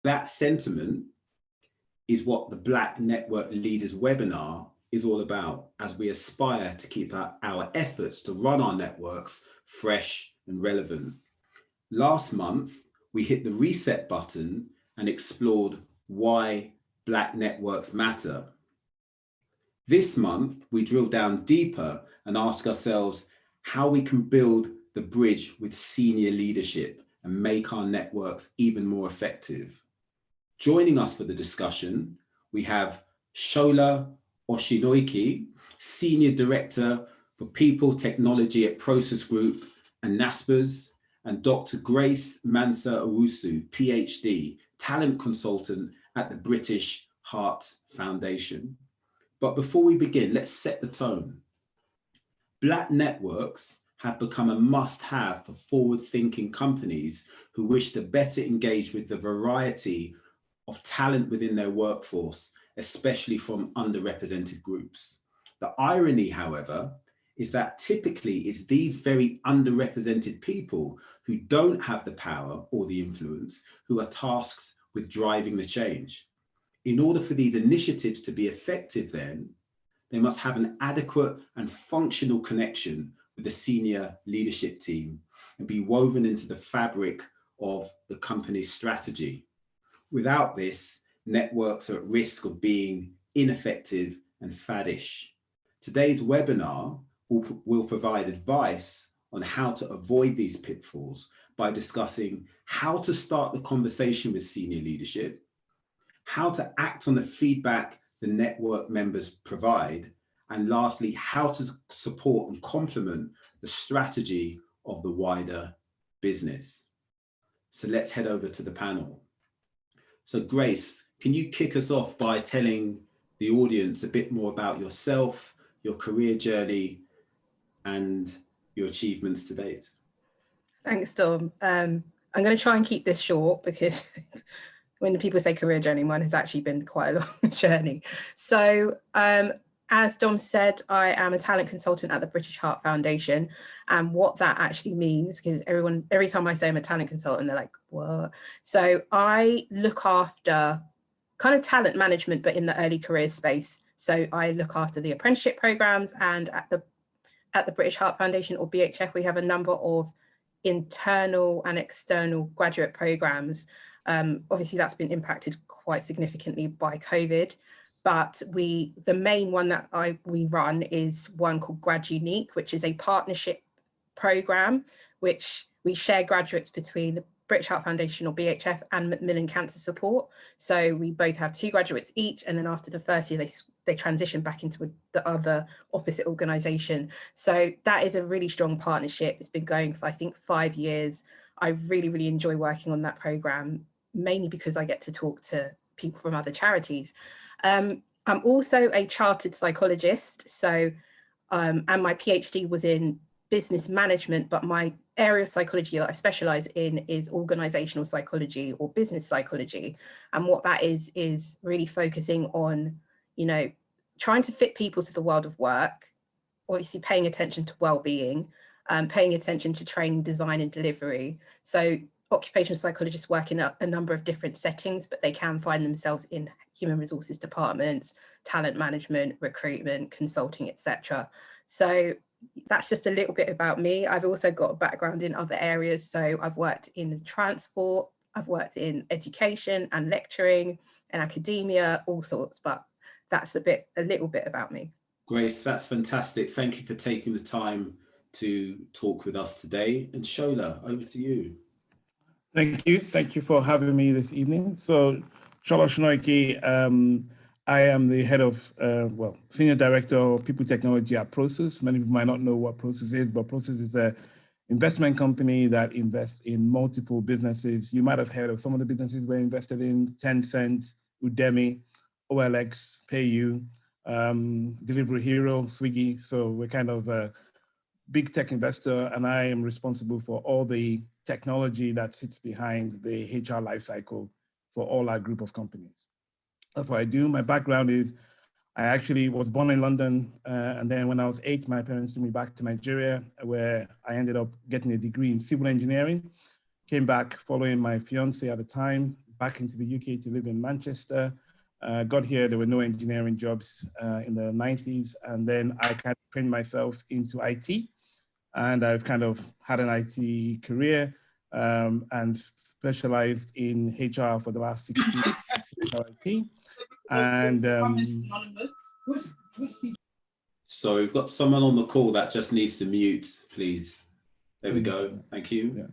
That sentiment is what the Black Network Leaders webinar is all about, as we aspire to keep our efforts to run our networks fresh and relevant. Last month, we hit the reset button and explored why Black networks matter. This month, we drill down deeper and ask ourselves how we can build the bridge with senior leadership and make our networks even more effective. Joining us for the discussion, we have Shola Oshinoiki, Senior Director for People Technology at Process Group and NASPERS, and Dr. Grace Mansa Owusu, PhD, Talent Consultant at the British Heart Foundation. But before we begin, let's set the tone. Black networks have become a must-have for forward-thinking companies who wish to better engage with the variety of talent within their workforce, especially from underrepresented groups. The irony, however, is that typically it's these very underrepresented people who don't have the power or the influence who are tasked with driving the change. In order for these initiatives to be effective then, they must have an adequate and functional connection with the senior leadership team and be woven into the fabric of the company's strategy. Without this, networks are at risk of being ineffective and faddish. Today's webinar will provide advice on how to avoid these pitfalls by discussing how to start the conversation with senior leadership, how to act on the feedback the network members provide, and lastly, how to support and complement the strategy of the wider business. So let's head over to the panel. So Grace, can you kick us off by telling the audience a bit more about yourself, your career journey, and your achievements to date? Thanks, Dom. I'm going to try and keep this short because when people say career journey, mine has actually been quite a long journey. So as Dom said, I am a talent consultant at the British Heart Foundation. And what that actually means, because every time I say I'm a talent consultant, they're like, what? So I look after kind of talent management, but in the early careers space. So I look after the apprenticeship programs, and at the British Heart Foundation, or BHF, we have a number of internal and external graduate programs. Obviously, that's been impacted quite significantly by COVID, but the main one that we run is one called Grad Unique, which is a partnership program, which we share graduates between the British Heart Foundation, or BHF, and Macmillan Cancer Support. So we both have 2 graduates each, and then after the first year, they transition back into the other opposite organisation. So that is a really strong partnership. It's been going for, I think, 5 years. I really, really enjoy working on that programme, mainly because I get to talk to people from other charities. I'm also a chartered psychologist. So, and my PhD was in business management, but my area of psychology that I specialise in is organisational psychology or business psychology. And what that is really focusing on, trying to fit people to the world of work, obviously paying attention to well-being, paying attention to training, design and delivery. So occupational psychologists work in a number of different settings, but they can find themselves in human resources departments, talent management, recruitment, consulting, etc. So that's just a little bit about me. I've also got a background in other areas. So I've worked in transport, I've worked in education and lecturing and academia, all sorts, but that's a little bit about me. Grace, that's fantastic. Thank you for taking the time to talk with us today. And Shola, over to you. Thank you. Thank you for having me this evening. So, Shola Oshinoiki, I am the head of, Senior Director of People Technology at Process. Many people might not know what Process is, but Process is an investment company that invests in multiple businesses. You might have heard of some of the businesses we're invested in: Tencent, Udemy, OLX, PayU, Delivery Hero, Swiggy. So we're kind of a big tech investor, and I am responsible for all the technology that sits behind the HR lifecycle for all our group of companies. That's what I do. My background is I actually was born in London, and then when I was 8, my parents sent me back to Nigeria, where I ended up getting a degree in civil engineering. Came back following my fiance at the time, back into the UK to live in Manchester. Got here, there were no engineering jobs in the 90s. And then I kind of trained myself into IT. And I've kind of had an IT career and specialized in HR for the last 16 years in IT. And so we've got someone on the call that just needs to mute, please. There we go. Thank you.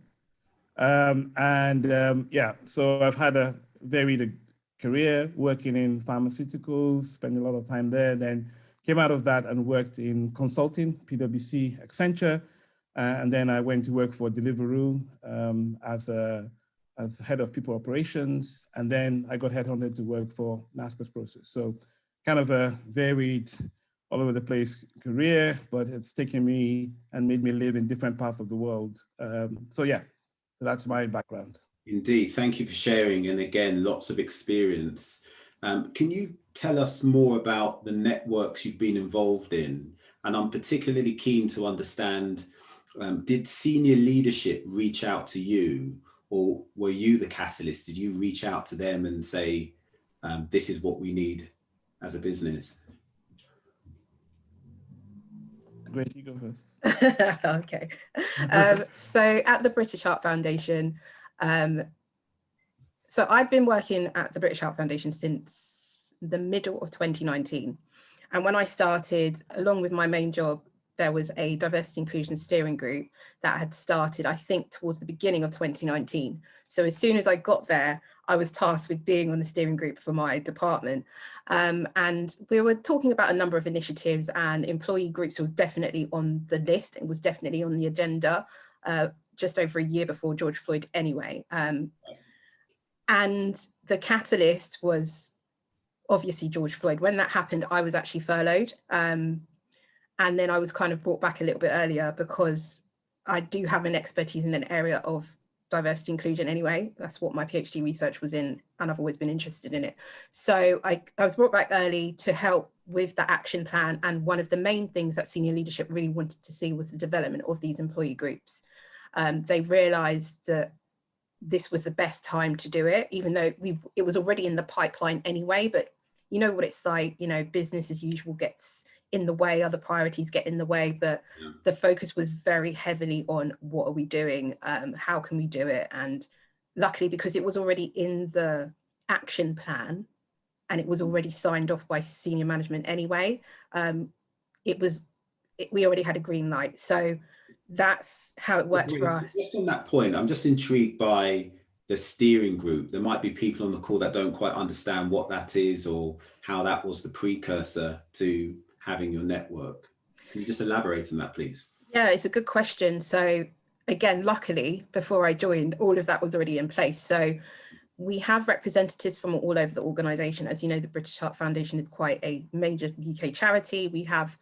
Yeah. So I've had a varied career working in pharmaceuticals, spent a lot of time there, then came out of that and worked in consulting, PwC, Accenture, and then I went to work for Deliveroo as head of people operations, and then I got headhunted to work for Naspers Process. So kind of a varied, all over the place career, but it's taken me and made me live in different parts of the world. So yeah, so that's my background. Indeed, thank you for sharing. And again, lots of experience. Can you tell us more about the networks you've been involved in? And I'm particularly keen to understand, did senior leadership reach out to you, or were you the catalyst? Did you reach out to them and say, this is what we need as a business? Great, you go first. Okay. So at the British Heart Foundation, so I've been working at the British Heart Foundation since the middle of 2019. And when I started, along with my main job, there was a diversity inclusion steering group that had started, I think, towards the beginning of 2019. So as soon as I got there, I was tasked with being on the steering group for my department. And we were talking about a number of initiatives, and employee groups was definitely on the list. It was definitely on the agenda just over a year before George Floyd anyway. And the catalyst was obviously George Floyd. When that happened, I was actually furloughed. And then I was kind of brought back a little bit earlier because I do have an expertise in an area of diversity inclusion anyway. That's what my PhD research was in, and I've always been interested in it. So I was brought back early to help with the action plan. And one of the main things that senior leadership really wanted to see was the development of these employee groups. They realized that this was the best time to do it, even though it was already in the pipeline anyway. But you know what it's like, you know, business as usual gets in the way, other priorities get in the way, but the focus was very heavily on what are we doing, how can we do it? And luckily, because it was already in the action plan and it was already signed off by senior management anyway, we already had a green light. So that's how it worked for us. Just on that point, I'm just intrigued by the steering group. There might be people on the call that don't quite understand what that is or how that was the precursor to having your network. Can you just elaborate on that, please? Yeah, it's a good question. So again, luckily, before I joined, all of that was already in place. So we have representatives from all over the organisation. As you know, the British Heart Foundation is quite a major UK charity. We have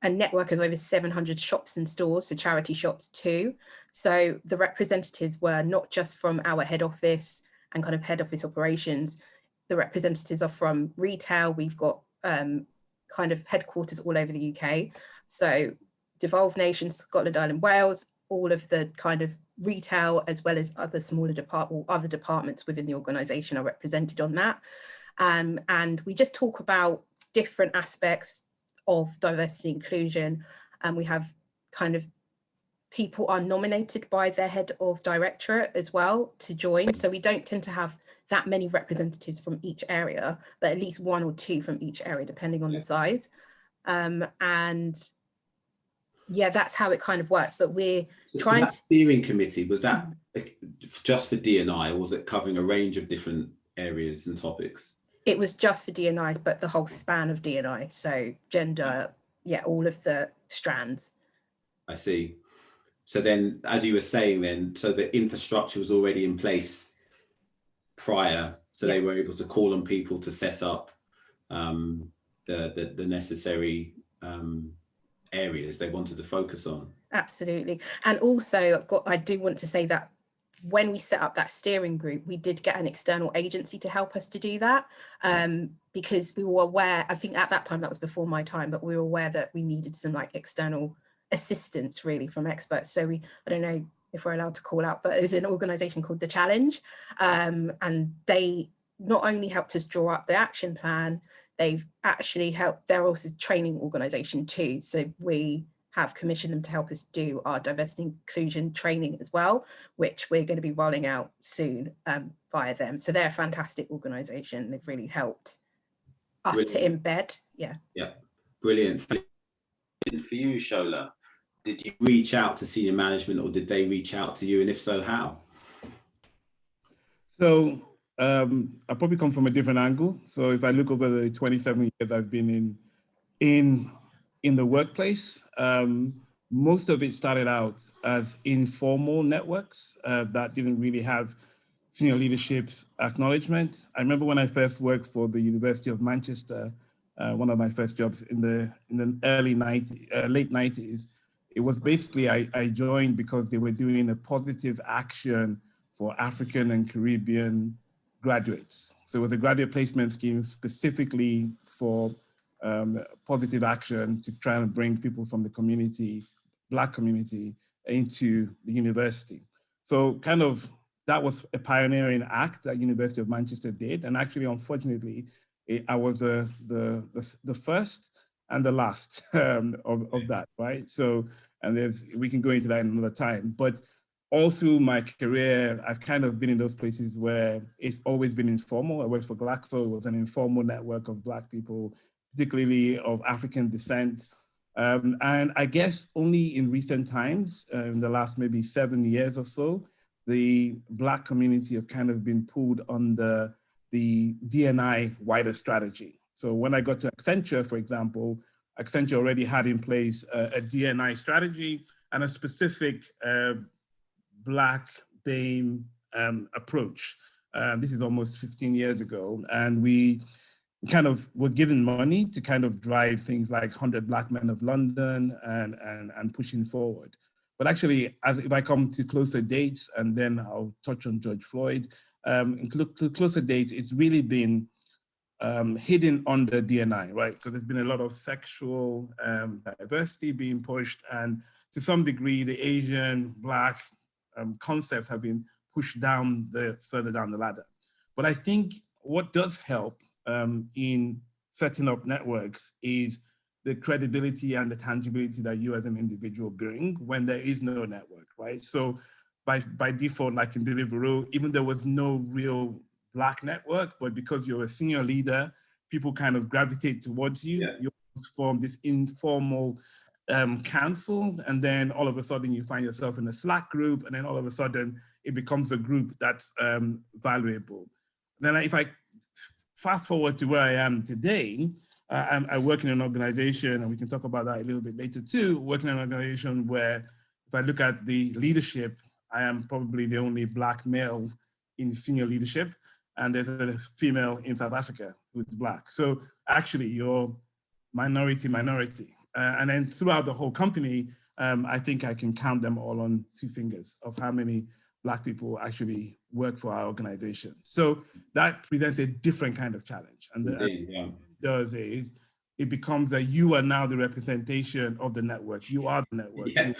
a network of over 700 shops and stores, so charity shops too. So the representatives were not just from our head office and kind of head office operations. The representatives are from retail. We've got kind of headquarters all over the UK. So devolved nations, Scotland, Ireland, Wales, all of the kind of retail, as well as other smaller other departments within the organisation are represented on that. And we just talk about different aspects of diversity inclusion, and we have kind of people are nominated by their head of directorate as well to join. So we don't tend to have that many representatives from each area, but at least one or two from each area, depending on the size. And yeah, that's how it kind of works. But we're trying that steering committee, was that just for D&I, or was it covering a range of different areas and topics? It was just for D&I, but the whole span of D&I. So gender, yeah, all of the strands. I see. So then, as you were saying then, so the infrastructure was already in place prior, so yes, they were able to call on people to set up the necessary areas they wanted to focus on. Absolutely. And also, I do want to say that when we set up that steering group, we did get an external agency to help us to do that, because we were aware, I think at that time, that was before my time, but we were aware that we needed some like external assistance really from experts. So I don't know, if we're allowed to call out, but it's an organization called The Challenge. And they not only helped us draw up the action plan, they've actually helped, they're also a training organization too. So we have commissioned them to help us do our diversity inclusion training as well, which we're going to be rolling out soon via them. So they're a fantastic organization. They've really helped us to embed. Yeah. Brilliant. For you, Shola, did you reach out to senior management, or did they reach out to you? And if so, how? So I probably come from a different angle. So if I look over the 27 years I've been in the workplace, most of it started out as informal networks that didn't really have senior leadership's acknowledgement. I remember when I first worked for the University of Manchester, one of my first jobs in the early 90s, late 90s. It was basically, I joined because they were doing a positive action for African and Caribbean graduates. So it was a graduate placement scheme specifically for positive action to try and bring people from the community, Black community, into the university. So kind of that was a pioneering act that University of Manchester did. And actually, unfortunately, I was the first and the last of that, right? So, and we can go into that another time. But all through my career, I've kind of been in those places where it's always been informal. I worked for Glaxo. It was an informal network of Black people, particularly of African descent. And I guess only in recent times, in the last maybe 7 years or so, the Black community have kind of been pulled under the D&I wider strategy. So when I got to Accenture, for example, Accenture already had in place a D&I strategy and a specific Black BAME approach. This is almost 15 years ago. And we kind of were given money to kind of drive things like 100 Black Men of London and pushing forward. But actually, if I come to closer dates, and then I'll touch on George Floyd, to closer dates, it's really been hidden under D&I, right? Because there's been a lot of sexual diversity being pushed, and to some degree, the Asian, Black concepts have been pushed further down the ladder. But I think what does help in setting up networks is the credibility and the tangibility that you as an individual bring when there is no network, right? So by default, like in Deliveroo, even there was no real Black network, but because you're a senior leader, people kind of gravitate towards you. Yeah. You form this informal council, and then all of a sudden you find yourself in a Slack group, and then all of a sudden it becomes a group that's valuable. Then if I fast forward to where I am today, I work in an organization, and we can talk about that a little bit later too, working in an organization where if I look at the leadership, I am probably the only Black male in senior leadership, and there's a female in South Africa who's Black. So actually you're minority. And then throughout the whole company, I think I can count them all on 2 fingers of how many Black people actually work for our organization. So that presents a different kind of challenge. And it becomes that you are now the representation of the network. You are the network. Yeah.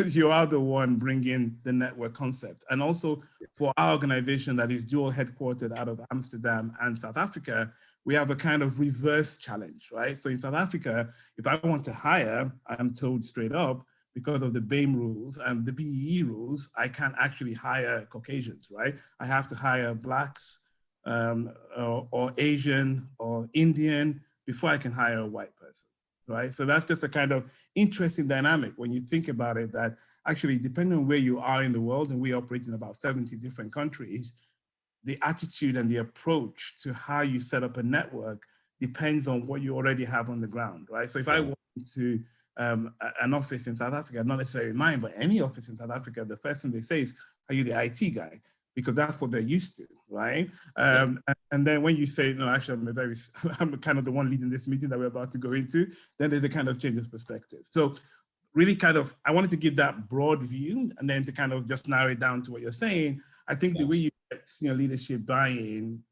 You are the one bringing the network concept. And also for our organization that is dual headquartered out of Amsterdam and South Africa, we have a kind of reverse challenge, right? So in South Africa, if I want to hire, I'm told straight up, because of the BAME rules and the BEE rules, I can't actually hire Caucasians, right? I have to hire Blacks or Asian or Indian before I can hire a white person, right? So that's just a kind of interesting dynamic when you think about it, that actually depending on where you are in the world, and we operate in about 70 different countries, the attitude and the approach to how you set up a network depends on what you already have on the ground, right? So if I walk into an office in South Africa, not necessarily mine, but any office in South Africa, the first thing they say is, are you the IT guy? Because that's what they're used to, right? And then when you say, no, actually, I'm kind of the one leading this meeting that we're about to go into, then there's a kind of change of perspective. So really kind of, I wanted to give that broad view, and then to kind of just narrow it down to what you're saying. I think the way you get senior leadership buy-in,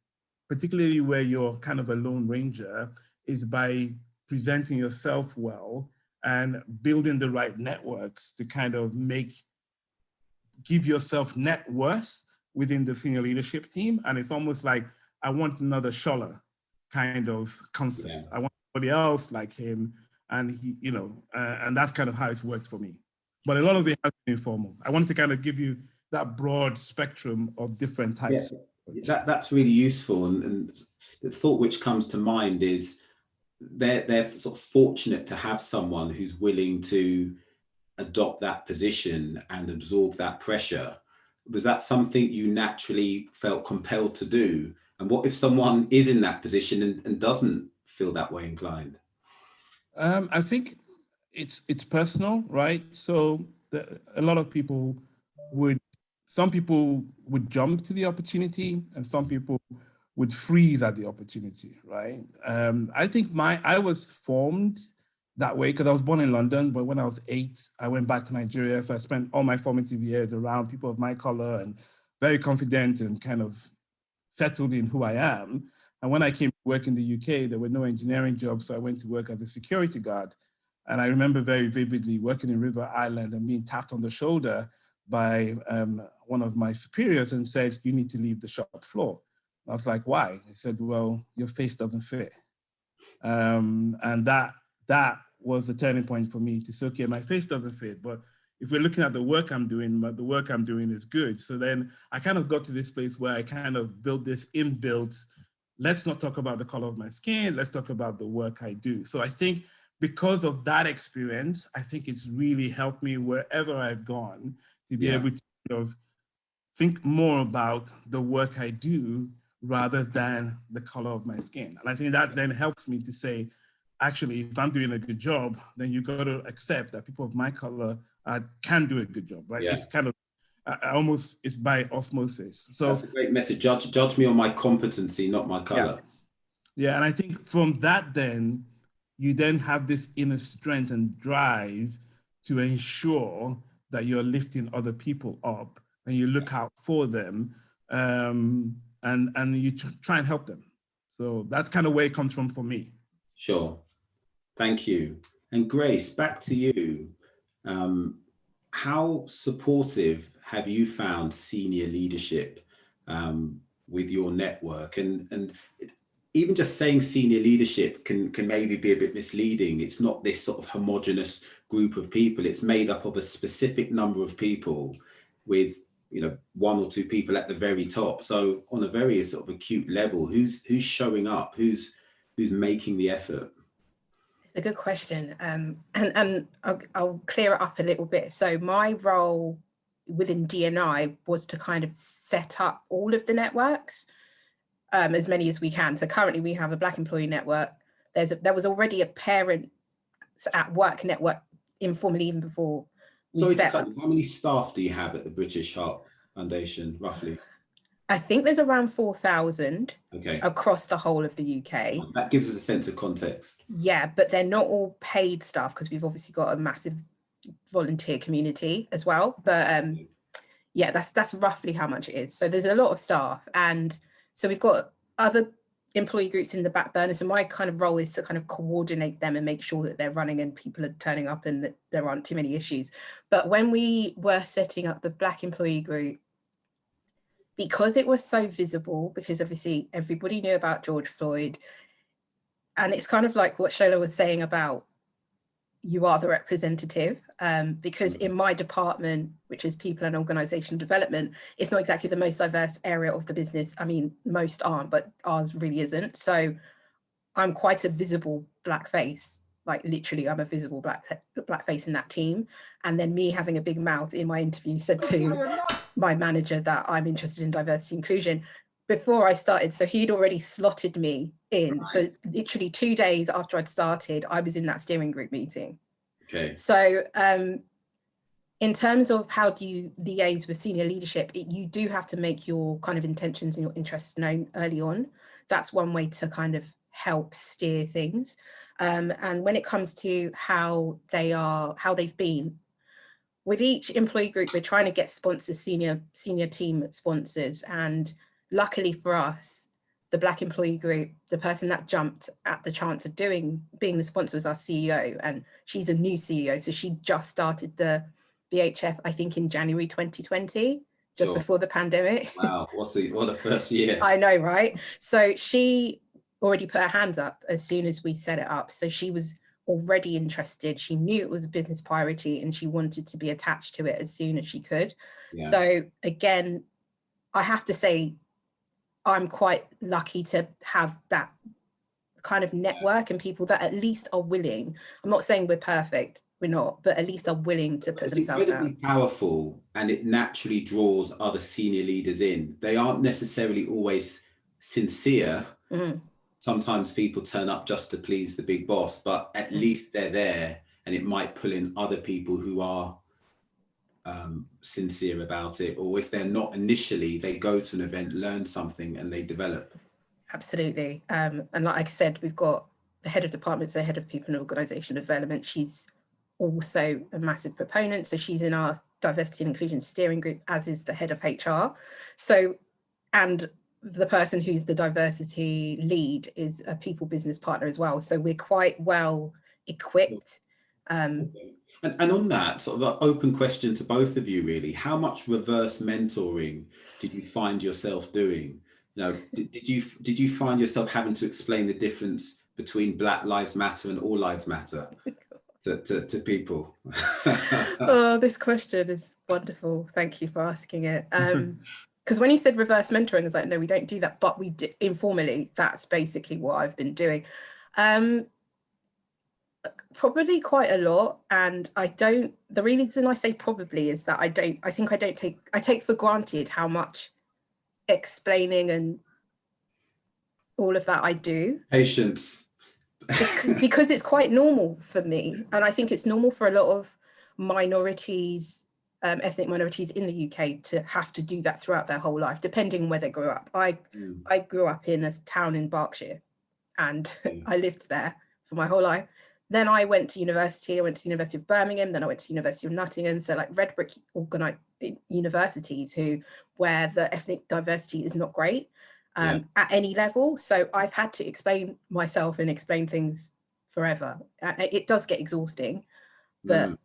particularly where you're kind of a lone ranger, is by presenting yourself well and building the right networks to kind of make give yourself net worth within the senior leadership team. And it's almost like, I want another Shola kind of concept. Yeah. I want somebody else like him. And he, and that's kind of how it's worked for me. But a lot of it has been informal. I wanted to kind of give you that broad spectrum of different types. Yeah, that's really useful. And the thought which comes to mind is they're sort of fortunate to have someone who's willing to adopt that position and absorb that pressure. Was that something you naturally felt compelled to do? And what if someone is in that position and doesn't feel that way inclined? I think it's personal, right? So a lot of people some people would jump to the opportunity, and some people would freeze at the opportunity, right? I think I was formed that way because I was born in London, but when I was 8, I went back to Nigeria. So I spent all my formative years around people of my color and very confident and kind of settled in who I am. And when I came to work in the UK, there were no engineering jobs. So I went to work as a security guard. And I remember very vividly working in River Island and being tapped on the shoulder by one of my superiors and said, "You need to leave the shop floor." I was like, "Why?" He said, "Well, your face doesn't fit." And that was the turning point for me to say, okay, my face doesn't fit, but if we're looking at the work I'm doing, the work I'm doing is good. So then I kind of got to this place where I kind of built this inbuilt, let's not talk about the color of my skin, let's talk about the work I do. So I think because of that experience, I think it's really helped me wherever I've gone to be able to sort of think more about the work I do rather than the color of my skin. And I think that then helps me to say, actually, if I'm doing a good job, then you got to accept that people of my color can do a good job, right? Yeah. It's kind of almost, it's by osmosis. So that's a great message. Judge me on my competency, not my color. Yeah, and I think from that, then you then have this inner strength and drive to ensure that you're lifting other people up and you look out for them, and you try and help them. So that's kind of where it comes from for me. Sure. Thank you. And Grace, back to you. How supportive have you found senior leadership with your network? And even just saying senior leadership can maybe be a bit misleading. It's not this sort of homogenous group of people. It's made up of a specific number of people with, one or two people at the very top. So on a very sort of acute level, who's showing up? Who's making the effort? It's a good question. And I'll clear it up a little bit. So my role within D&I was to kind of set up all of the networks, as many as we can. So currently we have a Black employee network. There was already a parent at work network informally even before we set up. How many staff do you have at the British Heart Foundation, roughly? I think there's around 4,000 across the whole of the UK. That gives us a sense of context. Yeah, but they're not all paid staff because we've obviously got a massive volunteer community as well. But yeah, that's roughly how much it is. So there's a lot of staff. And so we've got other employee groups in the back burner. So my kind of role is to kind of coordinate them and make sure that they're running and people are turning up and that there aren't too many issues. But when we were setting up the Black employee group, because it was so visible, because obviously everybody knew about George Floyd, and it's kind of like what Shola was saying about you are the representative, because in my department, which is people and organizational development, it's not exactly the most diverse area of the business. I mean, most aren't, but ours really isn't. So I'm quite a visible Black face. Like literally, I'm a visible black face in that team. And then me having a big mouth in my interview said to my manager that I'm interested in diversity inclusion before I started. So he'd already slotted me in. Right. So literally 2 days after I'd started, I was in that steering group meeting. Okay. So in terms of how do you liaise with senior leadership, you do have to make your kind of intentions and your interests known early on. That's one way to kind of help steer things. And when it comes to how they've been, with each employee group, we're trying to get sponsors, senior team sponsors. And luckily for us, the Black employee group, the person that jumped at the chance of being the sponsor was our CEO, and she's a new CEO. So she just started the BHF, I think in January 2020, just Sure. before the pandemic. Wow, what a first year. I know, right? So she already put her hands up as soon as we set it up. So she was already interested. She knew it was a business priority and she wanted to be attached to it as soon as she could. Yeah. So again, I have to say, I'm quite lucky to have that kind of network and people that at least are willing. I'm not saying we're perfect, we're not, but at least are willing to put themselves out. It's incredibly powerful, and it naturally draws other senior leaders in. They aren't necessarily always sincere. Sometimes people turn up just to please the big boss, but at least they're there, and it might pull in other people who are sincere about it. Or if they're not initially, they go to an event, learn something, and they develop. Absolutely. And like I said, we've got the head of departments, the head of people and organisation development. She's also a massive proponent. So she's in our diversity and inclusion steering group, as is the head of HR. So, and the person who's the diversity lead is a people business partner as well. So we're quite well equipped. And on that, sort of an open question to both of you, really, how much reverse mentoring did you find yourself doing? You know, did you find yourself having to explain the difference between Black Lives Matter and All Lives Matter to people? Oh, this question is wonderful. Thank you for asking it. Because when you said reverse mentoring, I was like, no, we don't do that, but we do informally. That's basically what I've been doing. Probably quite a lot. And the reason I say probably is that I take for granted how much explaining and all of that I do. Patience. Because it's quite normal for me. And I think it's normal for a lot of minorities, ethnic minorities in the UK to have to do that throughout their whole life, depending on where they grew up. I grew up in a town in Berkshire and I lived there for my whole life. Then I went to university. I went to the University of Birmingham. Then I went to the University of Nottingham. So like red brick universities where the ethnic diversity is not great at any level. So I've had to explain myself and explain things forever. It does get exhausting, but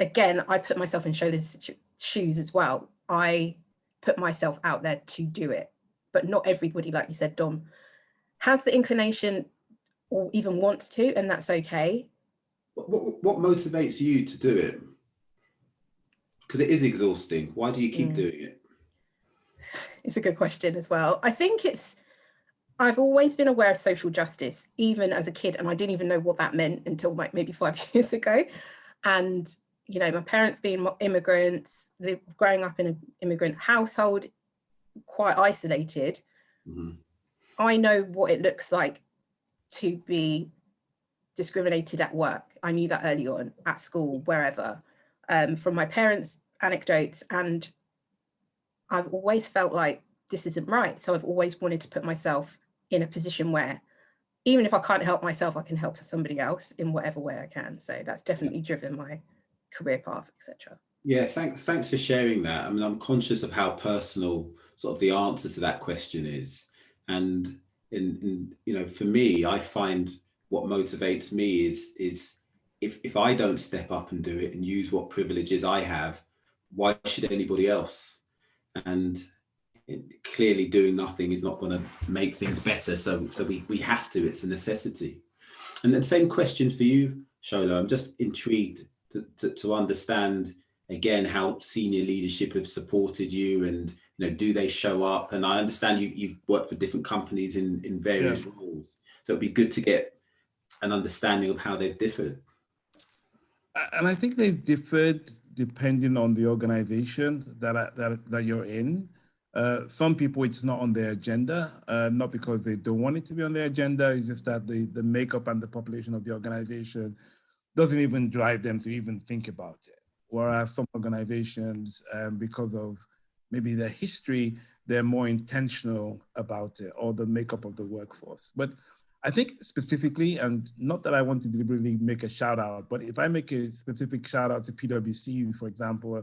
again, I put myself in Shola's shoes as well. I put myself out there to do it, but not everybody, like you said, Dom, has the inclination or even wants to, and that's okay. What motivates you to do it? Because it is exhausting. Why do you keep doing it? It's a good question as well. I think I've always been aware of social justice, even as a kid, and I didn't even know what that meant until like maybe 5 years ago. And, you know, my parents being immigrants, growing up in an immigrant household, quite isolated, I know what it looks like to be discriminated at work. I knew that early on, at school, wherever, from my parents' anecdotes. And I've always felt like this isn't right. So I've always wanted to put myself in a position where even if I can't help myself, I can help somebody else in whatever way I can. So that's definitely driven my career path, etc. Yeah, thanks for sharing that. I mean, I'm conscious of how personal sort of the answer to that question is. And in you know, for me, I find what motivates me is if I don't step up and do it and use what privileges I have, why should anybody else? And clearly doing nothing is not going to make things better. So we have to, it's a necessity. And then same question for you, Shola. I'm just intrigued to understand again how senior leadership have supported you, and you know, do they show up? And I understand you've worked for different companies in various roles. So it'd be good to get an understanding of how they've differed. And I think they've differed depending on the organization that you're in. Some people, it's not on their agenda, not because they don't want it to be on their agenda. It's just that the makeup and the population of the organization doesn't even drive them to even think about it. Whereas some organizations, because of maybe their history, they're more intentional about it, or the makeup of the workforce. But I think specifically, and not that I want to deliberately make a shout out, but if I make a specific shout out to PwC, for example,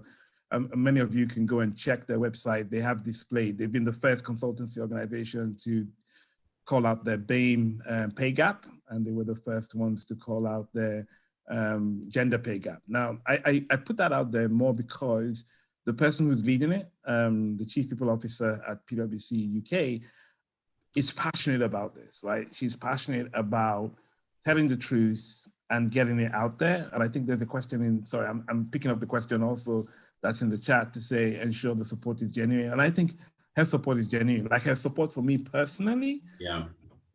many of you can go and check their website. They have displayed, they've been the first consultancy organization to call out their BAME pay gap, and they were the first ones to call out their gender pay gap. Now, I put that out there more because the person who's leading it, the Chief People Officer at PwC UK, is passionate about this, right? She's passionate about telling the truth and getting it out there. And I think there's a question I'm picking up the question also that's in the chat to say, ensure the support is genuine. And I think her support is genuine. Like her support for me personally,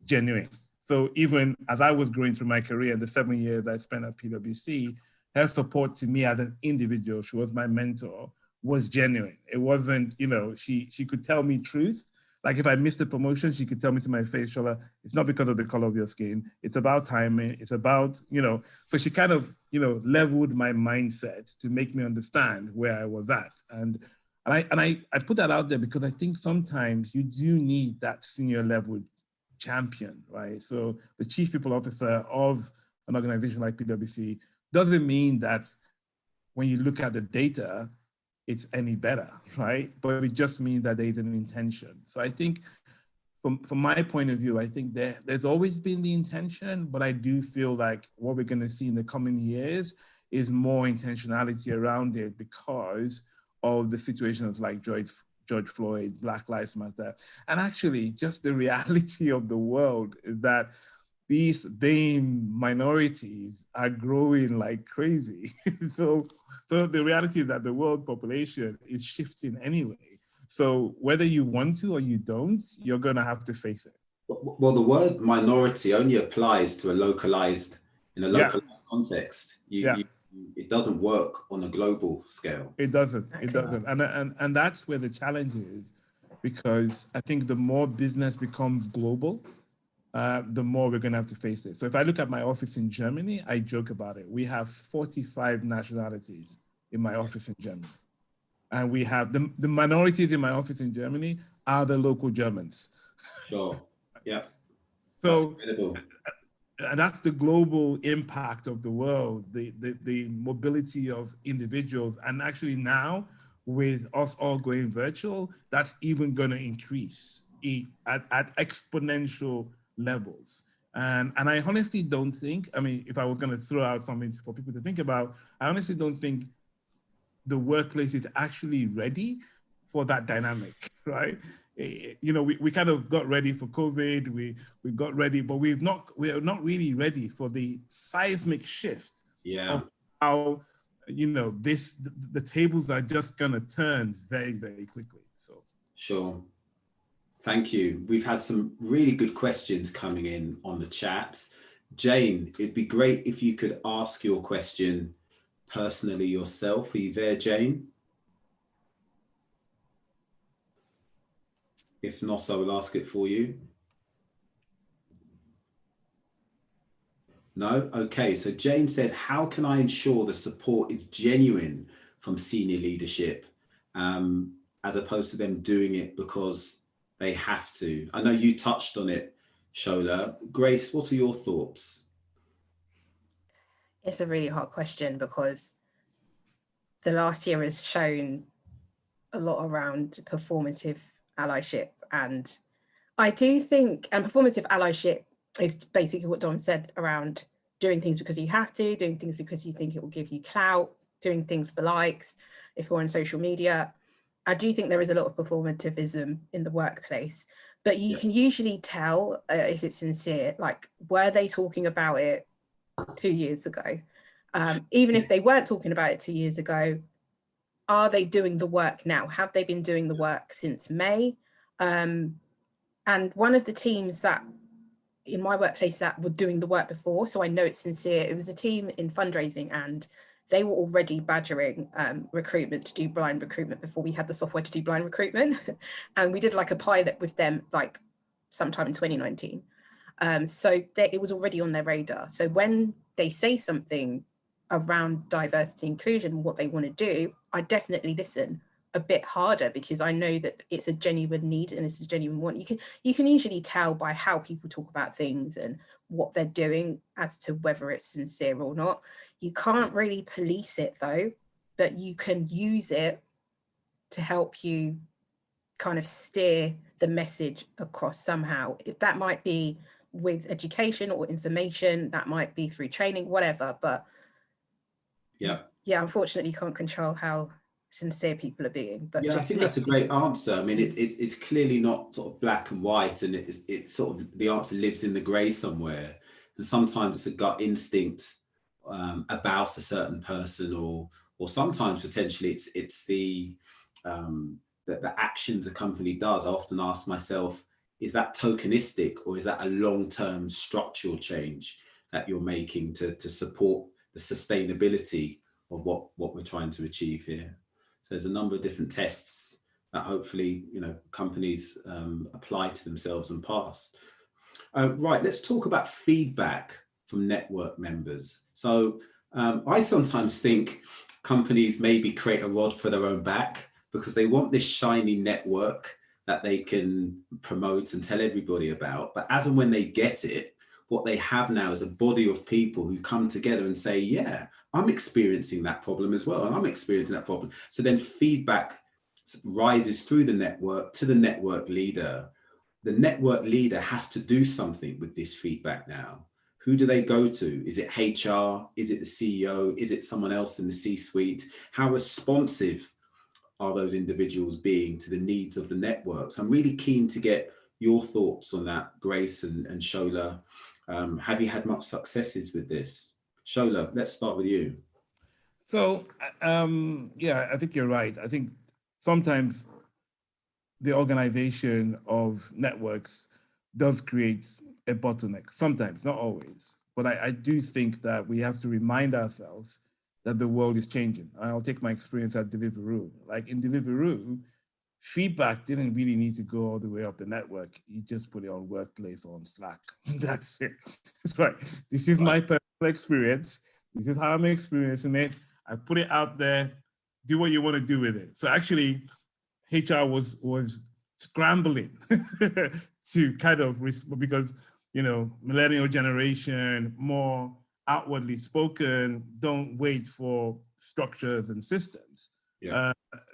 genuine. So even as I was growing through my career, the 7 years I spent at PwC, her support to me as an individual, she was my mentor, was genuine. It wasn't, she could tell me truth. Like if I missed a promotion, she could tell me to my face, Shola, it's not because of the color of your skin. It's about timing. It's about, so she kind of, leveled my mindset to make me understand where I was at. And I put that out there because I think sometimes you do need that senior level champion, right? So the Chief People Officer of an organization like PwC doesn't mean that when you look at the data, it's any better, right? But it just means that there's an intention. So I think from my point of view, I think there's always been the intention, but I do feel like what we're gonna see in the coming years is more intentionality around it because of the situations like George Floyd, Black Lives Matter. And actually just the reality of the world is that these BAME minorities are growing like crazy. So the reality is that the world population is shifting anyway. So whether you want to or you don't, you're gonna have to face it. Well, the word minority only applies to in a localized context. It doesn't work on a global scale. It doesn't. And that's where the challenge is, because I think the more business becomes global, the more we're going to have to face it. So if I look at my office in Germany, I joke about it. We have 45 nationalities in my office in Germany. And we have the minorities in my office in Germany are the local Germans. Sure. Yeah. So and that's the global impact of the world, the mobility of individuals. And actually now, with us all going virtual, that's even going to increase at exponential levels. And I honestly don't think, if I was going to throw out something for people to think about, I honestly don't think the workplace is actually ready for that dynamic, right? We kind of got ready for COVID, we got ready, but we're not really ready for the seismic shift of how, the tables are just gonna turn very, very quickly, so. Sure, thank you. We've had some really good questions coming in on the chat. Jane, it'd be great if you could ask your question personally yourself. Are you there, Jane? If not, I will ask it for you. No? Okay, so Jane said, how can I ensure the support is genuine from senior leadership as opposed to them doing it because they have to? I know you touched on it, Shola. Grace, what are your thoughts? It's a really hard question because the last year has shown a lot around performative allyship. And I do think, and performative allyship is basically what Dom said around doing things because you have to, doing things because you think it will give you clout, doing things for likes, if you're on social media. I do think there is a lot of performativism in the workplace, but you can usually tell if it's sincere, like, were they talking about it 2 years ago? Even if they weren't talking about it 2 years ago, are they doing the work now? Have they been doing the work since May? And one of the teams that in my workplace that were doing the work before, so I know it's sincere, it was a team in fundraising, and they were already badgering recruitment to do blind recruitment before we had the software to do blind recruitment. And we did like a pilot with them like sometime in 2019. So it was already on their radar. So when they say something around diversity inclusion, what they want to do, I definitely listen a bit harder because I know that it's a genuine need and it's a genuine want. You can usually tell by how people talk about things and what they're doing as to whether it's sincere or not. You can't really police it though, but you can use it to help you kind of steer the message across somehow. If that might be with education or information. That might be through training, whatever. But yeah, unfortunately, you can't control how sincere people are being. But yeah, I think that's a great answer. I mean, it's clearly not sort of black and white, and it's sort of, the answer lives in the grey somewhere. And sometimes it's a gut instinct about a certain person, or sometimes potentially it's the actions a company does. I often ask myself, is that tokenistic, or is that a long-term structural change that you're making to support the sustainability of what we're trying to achieve here? So there's a number of different tests that hopefully, you know, companies apply to themselves and pass. Right, let's talk about feedback from network members. So I sometimes think companies maybe create a rod for their own back, because they want this shiny network that they can promote and tell everybody about. But as and when they get it, what they have now is a body of people who come together and say, yeah, I'm experiencing that problem as well, and I'm experiencing that problem. So then feedback rises through the network to the network leader. The network leader has to do something with this feedback now. Who do they go to? Is it HR? Is it the CEO? Is it someone else in the C-suite? How responsive are those individuals being to the needs of the network? So I'm really keen to get your thoughts on that, Grace and Shola. Have you had much successes with this? Shola, let's start with you. So, yeah, I think you're right. I think sometimes the organization of networks does create a bottleneck. Sometimes, not always. But I do think that we have to remind ourselves that the world is changing. I'll take my experience at Deliveroo. Like in Deliveroo, feedback didn't really need to go all the way up the network. You just put it on Workplace or on Slack. That's it. It's right. This is my personal experience. This is how I'm experiencing it. I put it out there. Do what you want to do with it. So actually, HR was scrambling to kind of, because, you know, millennial generation, more outwardly spoken, don't wait for structures and systems. Yeah.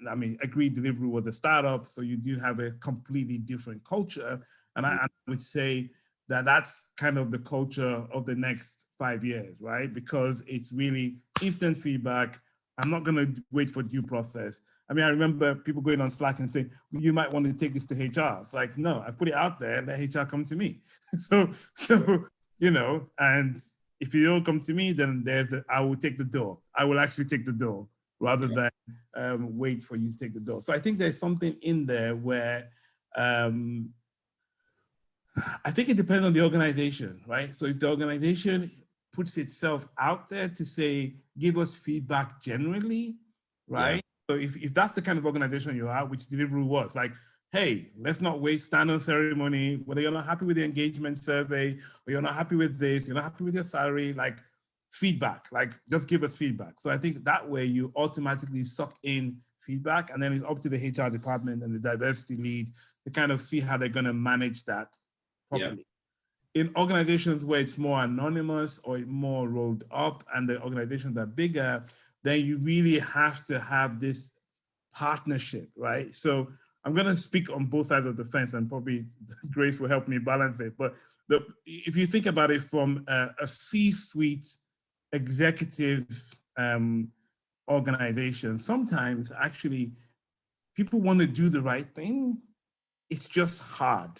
I mean, Agreed Delivery was a startup, so you do have a completely different culture. And I would say that that's kind of the culture of the next 5 years, right? Because it's really instant feedback. I'm not going to wait for due process. I mean, I remember people going on Slack and saying, well, you might want to take this to HR. It's like, no, I put it out there, let HR come to me. So, you know, and if you don't come to me, then I will take the door. I will actually take the door rather than wait for you to take the door. So I think there's something in there where I think it depends on the organization, right? So if the organization puts itself out there to say, give us feedback generally, right? Yeah. So if that's the kind of organization you are, which Deliveroo was, like, hey, let's not waste stand-on ceremony, whether you're not happy with the engagement survey, or you're not happy with this, you're not happy with your salary, like feedback, like just give us feedback. So I think that way you automatically suck in feedback, and then it's up to the HR department and the diversity lead to kind of see how they're gonna manage that properly. Yeah. In organizations where it's more anonymous or more rolled up and the organizations are bigger, then you really have to have this partnership, right? So I'm going to speak on both sides of the fence, and probably Grace will help me balance it. But if you think about it from a C-suite executive organization, sometimes actually people want to do the right thing. It's just hard,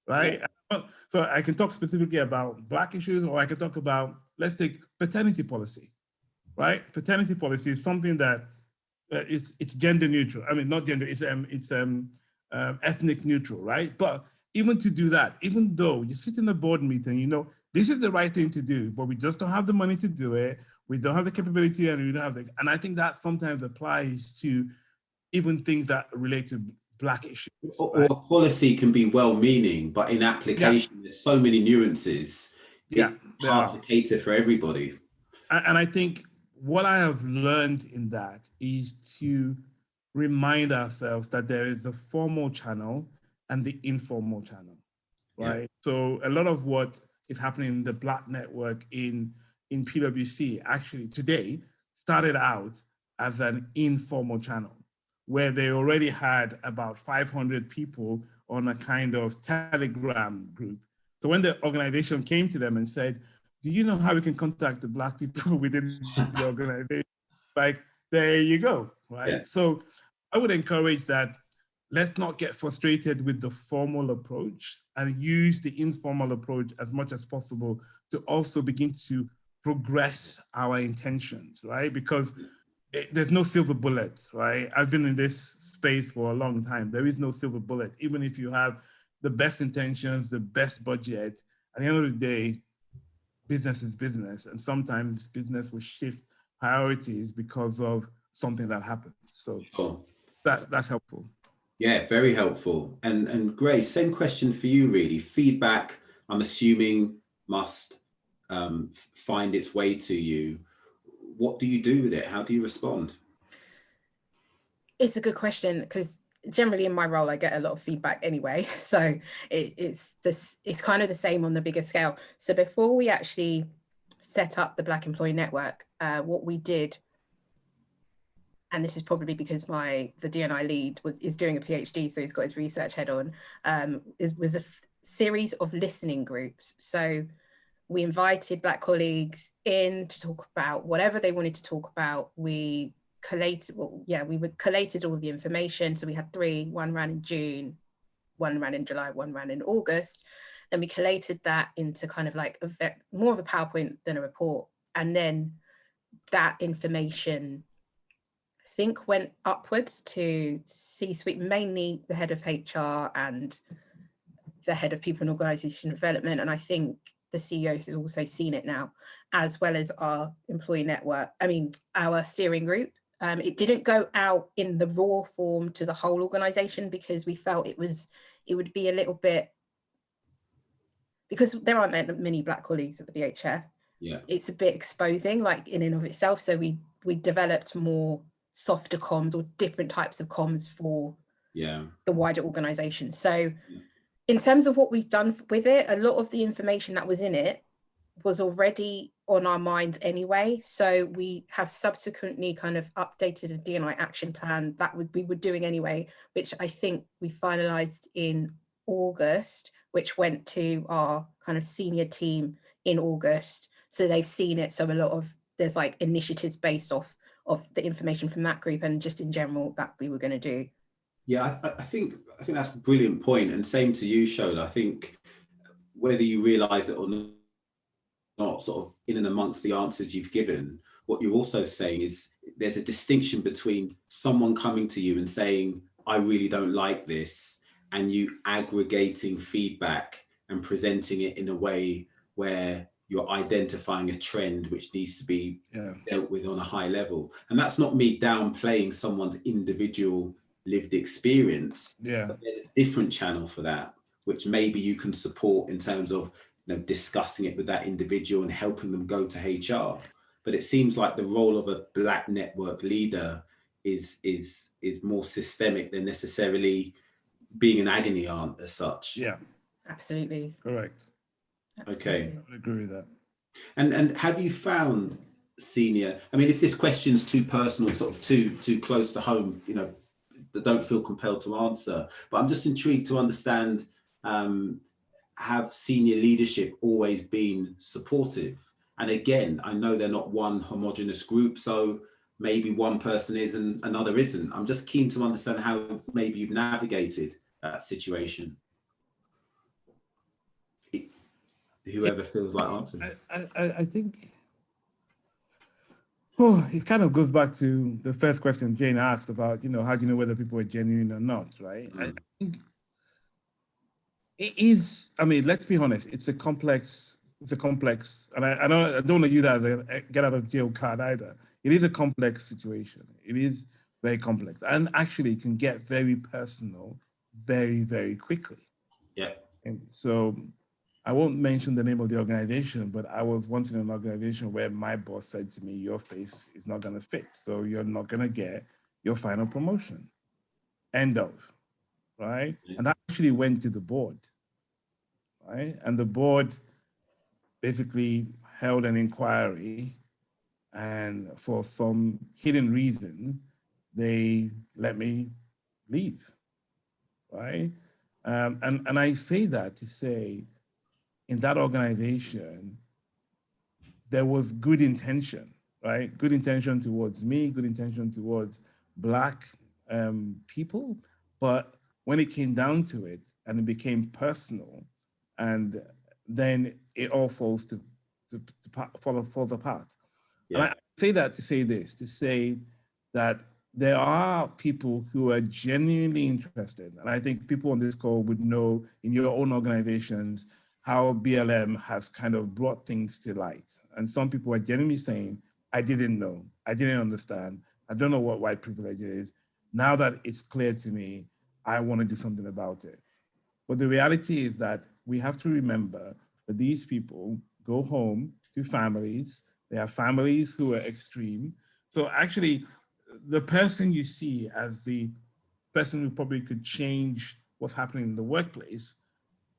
right? Yeah. So I can talk specifically about Black issues, or I can talk about, let's take paternity policy, right? Paternity policy is something that it's gender neutral. I mean, not gender, it's ethnic neutral, right? But even to do that, even though you sit in a board meeting, you know, this is the right thing to do, but we just don't have the money to do it. We don't have the capability, and we don't have the, and I think that sometimes applies to even things that relate to Black issues. Or policy can be well-meaning, but in application, there's so many nuances. It's hard to cater for everybody. And I think what I have learned in that is to remind ourselves that there is a formal channel and the informal channel, right? Yeah. So a lot of what is happening in the Black network in PwC actually today started out as an informal channel, where they already had about 500 people on a kind of Telegram group So when the organization came to them and said, do you know how we can contact the Black people within the organization? Like, there you go, right? Yeah. So I would encourage that let's not get frustrated with the formal approach and use the informal approach as much as possible to also begin to progress our intentions, right? Because there's no silver bullet, right? I've been in this space for a long time. There is no silver bullet. Even if you have the best intentions, the best budget, at the end of the day, business is business. And sometimes business will shift priorities because of something that happens. So Sure. that's helpful. Yeah, very helpful. And Grace, same question for you, really. Feedback, I'm assuming, must find its way to you. What do you do with it? How do you respond? It's a good question, because generally in my role, I get a lot of feedback anyway. So it's kind of the same on the bigger scale. So before we actually set up the Black Employee Network, what we did, and this is probably because the D&I lead is doing a PhD, so he's got his research head on, was a series of listening groups. So we invited Black colleagues in to talk about whatever they wanted to talk about. We collated all the information. So we had 3, one ran in June, one ran in July, one ran in August. Then we collated that into kind of like more of a PowerPoint than a report. And then that information, I think, went upwards to C-suite, mainly the head of HR and the head of people and organization development. And I think the CEOs has also seen it now, as well as our employee network, our steering group. It didn't go out in the raw form to the whole organization because we felt it would be a little bit, because there aren't many Black colleagues at the BHF. Yeah. It's a bit exposing, like in and of itself. So we developed more softer comms or different types of comms for the wider organization. So in terms of what we've done with it, a lot of the information that was in it was already on our minds anyway. So we have subsequently kind of updated a D&I action plan that we were doing anyway, which I think we finalized in August, which went to our kind of senior team in August. So they've seen it. So there's like initiatives based off of the information from that group and just in general that we were going to do. Yeah, I think that's a brilliant point. And same to you, Shola. I think whether you realize it or not, sort of in and amongst the answers you've given, what you're also saying is there's a distinction between someone coming to you and saying, I really don't like this, and you aggregating feedback and presenting it in a way where you're identifying a trend which needs to be dealt with on a high level. And that's not me downplaying someone's individual lived experience. But there's a different channel for that, which maybe you can support in terms of discussing it with that individual and helping them go to HR. But it seems like the role of a Black network leader is more systemic than necessarily being an agony aunt as such. Yeah, absolutely. Correct. Okay, I would agree with that. And have you found senior? I mean, if this question's too personal, sort of too close to home, don't feel compelled to answer. But I'm just intrigued to understand. Have senior leadership always been supportive? And again, I know they're not one homogenous group, so maybe one person is and another isn't. I'm just keen to understand how maybe you've navigated that situation. Whoever feels like answering. I think it kind of goes back to the first question Jane asked about, how do you know whether people are genuine or not, right? I think it is, let's be honest, it's a complex, and I don't want to use that as a get out of jail card either. It is a complex situation. It is very complex and actually can get very personal very, very quickly. Yeah. And so I won't mention the name of the organization, but I was once in an organization where my boss said to me, your face is not going to fit. So you're not going to get your final promotion. End of. Right? And that actually went to the board, right? And the board basically held an inquiry, and for some hidden reason, they let me leave, right? And I say that to say, in that organization, there was good intention, right? Good intention towards me, good intention towards Black people. But when it came down to it and it became personal, and then it all falls falls apart. Yeah. And I say that to say this, to say that there are people who are genuinely interested. And I think people on this call would know in your own organizations how BLM has kind of brought things to light. And some people are genuinely saying, I didn't know, I didn't understand, I don't know what white privilege is. Now that it's clear to me, I want to do something about it. But the reality is that we have to remember that these people go home to families. They have families who are extreme. So actually, the person you see as the person who probably could change what's happening in the workplace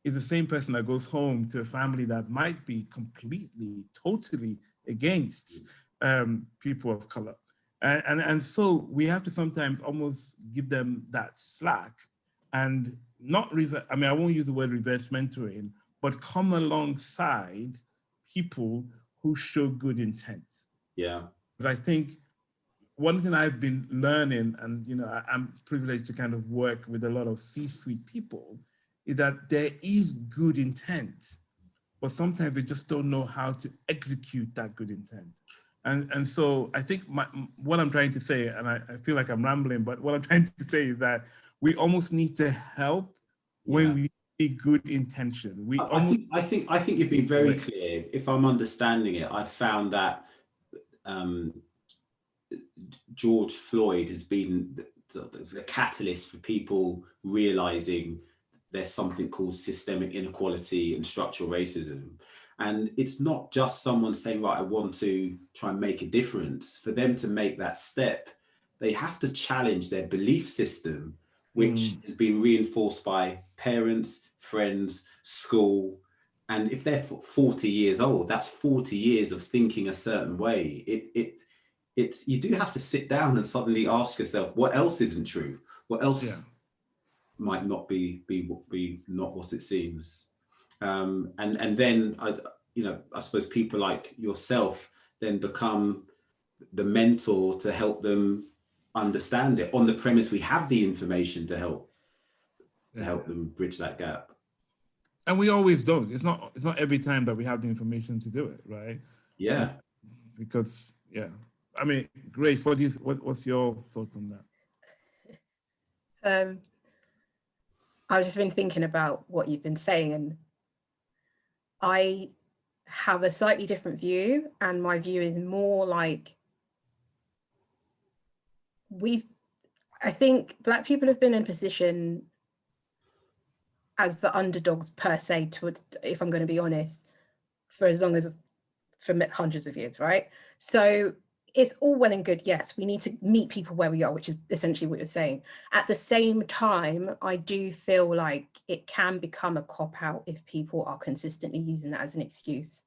is the same person that goes home to a family that might be completely, totally against people of color. And so we have to sometimes almost give them that slack and not reverse, I mean, I won't use the word reverse mentoring, but come alongside people who show good intent. Yeah. But I think one thing I've been learning, and I'm privileged to kind of work with a lot of C-suite people, is that there is good intent, but sometimes they just don't know how to execute that good intent. And so I think what I'm trying to say, and I feel like I'm rambling, but what I'm trying to say is that we almost need to help when we see good intention. I think you've been very clear. If I'm understanding it, I've found that George Floyd has been the catalyst for people realizing there's something called systemic inequality and structural racism. And it's not just someone saying, right, I want to try and make a difference. For them to make that step, they have to challenge their belief system, which has been reinforced by parents, friends, school. And if they're 40 years old, that's 40 years of thinking a certain way. You do have to sit down and suddenly ask yourself, what else isn't true? What else might not be not what it seems? And then I suppose people like yourself then become the mentor to help them understand it on the premise we have the information to help them bridge that gap. And we always don't. It's not every time that we have the information to do it, right? Yeah. Because I mean, Grace, what's your thoughts on that? I've just been thinking about what you've been saying, and I have a slightly different view, and my view is more like I think Black people have been in a position as the underdogs per se, if I'm going to be honest, for hundreds of years, right? So it's all well and good. Yes, we need to meet people where we are, which is essentially what you're saying. At the same time, I do feel like it can become a cop-out if people are consistently using that as an excuse.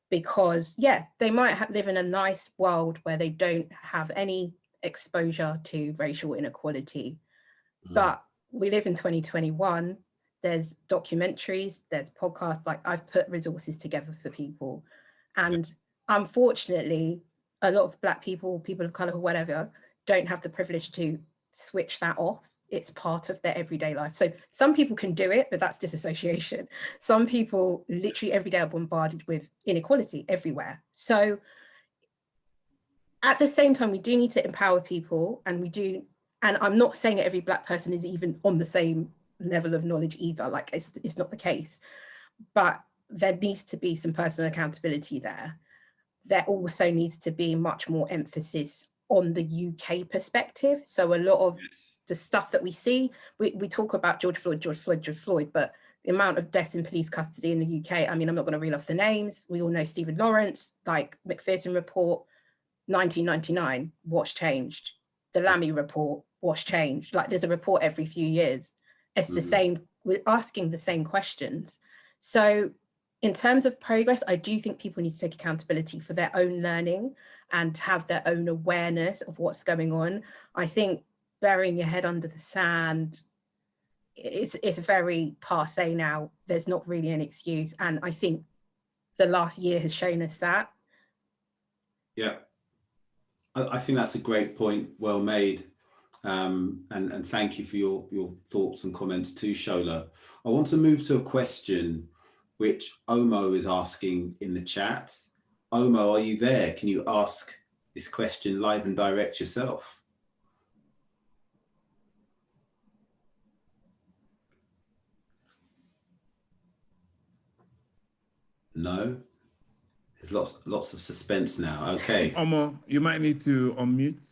Because they might live in a nice world where they don't have any exposure to racial inequality. But we live in 2021. There's documentaries, there's podcasts, like I've put resources together for people. And unfortunately, a lot of Black people, people of color, whatever, don't have the privilege to switch that off. It's part of their everyday life. So some people can do it, but that's disassociation. Some people literally every day are bombarded with inequality everywhere. So at the same time, we do need to empower people, and I'm not saying that every Black person is even on the same level of knowledge either, like it's not the case, but there needs to be some personal accountability there. There also needs to be much more emphasis on the UK perspective. So a lot of the stuff that we see, we talk about George Floyd, but the amount of deaths in police custody in the UK, I mean, I'm not going to reel off the names. We all know Stephen Lawrence, like McPherson report, 1999, what's changed? The Lammy report, what's changed? Like there's a report every few years. It's the same, we're asking the same questions. So in terms of progress, I do think people need to take accountability for their own learning and have their own awareness of what's going on. I think burying your head under the sand it's very passé now. There's not really an excuse. And I think the last year has shown us that. Yeah, I think that's a great point, well made. And thank you for your thoughts and comments too, Shola. I want to move to a question which Omo is asking in the chat. Omo, are you there? Can you ask this question live and direct yourself? No? There's lots of suspense now. Okay. Omo, you might need to unmute.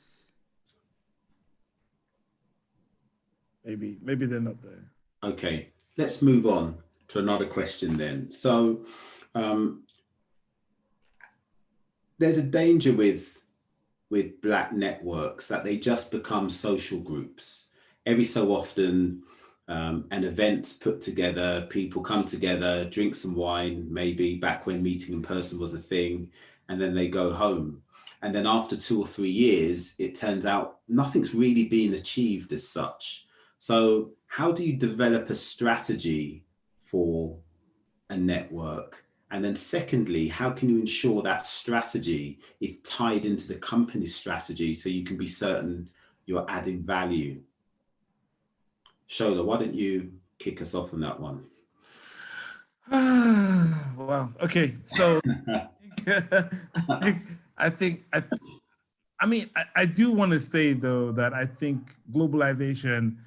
Maybe they're not there. Okay, let's move on to another question then. So there's a danger with Black networks that they just become social groups. Every so often, an event's put together, people come together, drink some wine, maybe back when meeting in person was a thing, and then they go home. And then after 2 or 3 years, it turns out nothing's really been achieved as such. So how do you develop a strategy for a network? And then secondly, how can you ensure that strategy is tied into the company's strategy so you can be certain you're adding value? Shola, why don't you kick us off on that one? Wow. Okay. So I do want to say though that I think globalization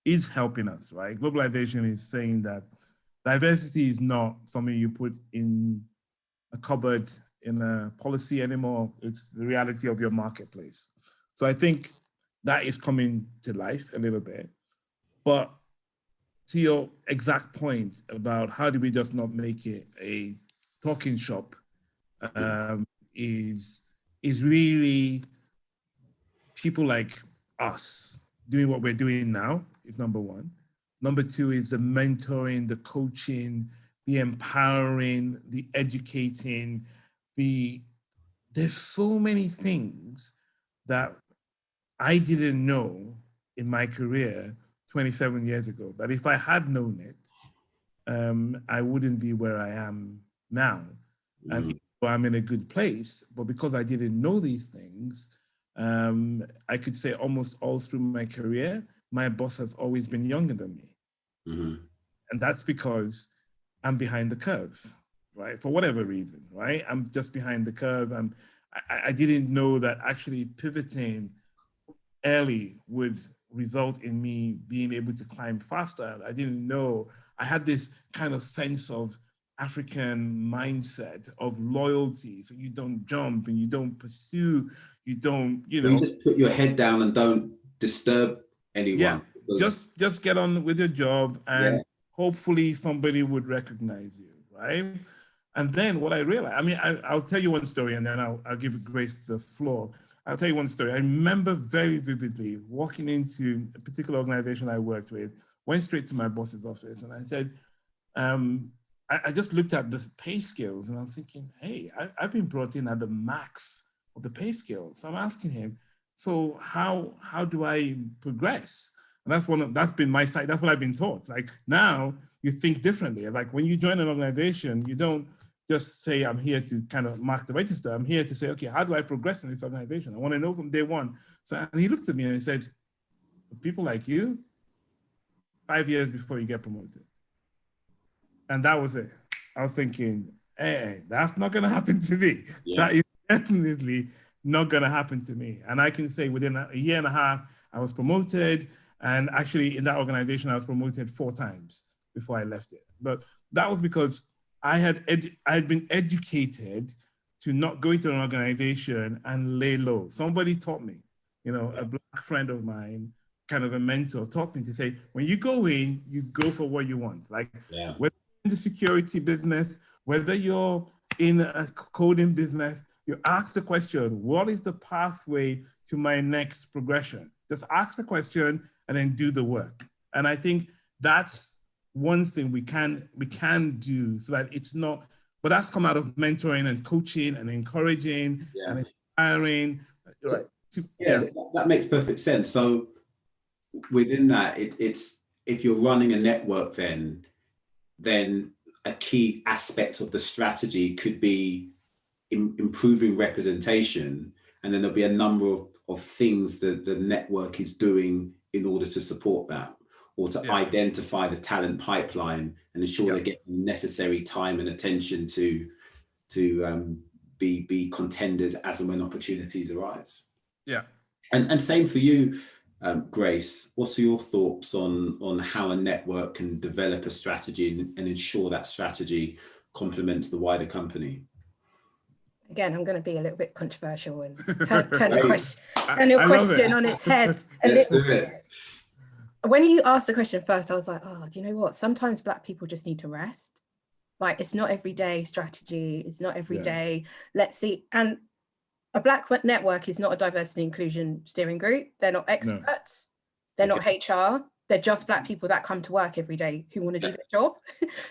is helping us, right? Globalization is saying that diversity is not something you put in a cupboard in a policy anymore. It's the reality of your marketplace. So I think that is coming to life a little bit. But to your exact point about how do we just not make it a talking shop, is really people like us doing what we're doing now, is number one. Number two is the mentoring, the coaching, the empowering, the educating, there's so many things that I didn't know in my career 27 years ago, that if I had known it, I wouldn't be where I am now. And I'm in a good place, but because I didn't know these things, I could say almost all through my career, my boss has always been younger than me. And that's because I'm behind the curve, right? For whatever reason, right? I'm just behind the curve. I didn't know that actually pivoting early would result in me being able to climb faster. I didn't know. I had this kind of sense of African mindset of loyalty. So you don't jump and you don't pursue, you don't, you know. You just put your head down and don't disturb anyone. Yeah, just get on with your job and hopefully somebody would recognize you, right? And then what I realized, I mean, I'll tell you one story and then I'll give Grace the floor. I'll tell you one story. I remember very vividly walking into a particular organization I worked with, went straight to my boss's office and I said, I just looked at the pay scales and I was thinking, hey, I've been brought in at the max of the pay scale. So I'm asking him, so how do I progress? And that's been my side. That's what I've been taught. Like now you think differently. Like when you join an organization, you don't just say, I'm here to kind of mark the register. I'm here to say, okay, how do I progress in this organization? I want to know from day one. So, and he looked at me and he said, people like you, 5 years before you get promoted. And that was it. I was thinking, hey, that's not going to happen to me. Yeah. That is definitely not going to happen to me. And I can say within a year and a half, I was promoted. And actually in that organization, I was promoted 4 times before I left it. But that was because I had been educated to not go into an organization and lay low. Somebody taught me, a Black friend of mine, kind of a mentor, taught me to say, when you go in, you go for what you want. Like whether you're in the security business, whether you're in a coding business, you ask the question, what is the pathway to my next progression? Just ask the question and then do the work. And I think that's one thing we can do so that it's not, but that's come out of mentoring and coaching and encouraging and inspiring. Right. That makes perfect sense. So within that, it's if you're running a network, then a key aspect of the strategy could be improving representation, and then there'll be a number of things that the network is doing in order to support that, or to identify the talent pipeline and ensure they get the necessary time and attention to be contenders as and when opportunities arise. Yeah. And same for you, Grace. What are your thoughts on how a network can develop a strategy and ensure that strategy complements the wider company? Again, I'm going to be a little bit controversial and turn your question on its head. Let's do it. When you asked the question first, I was like, oh, do you know what? Sometimes Black people just need to rest. Like, it's not every day strategy. It's not every day. Let's see. And a Black network is not a diversity inclusion steering group. They're not experts. They're not HR. They're just Black people that come to work every day who want to do their job.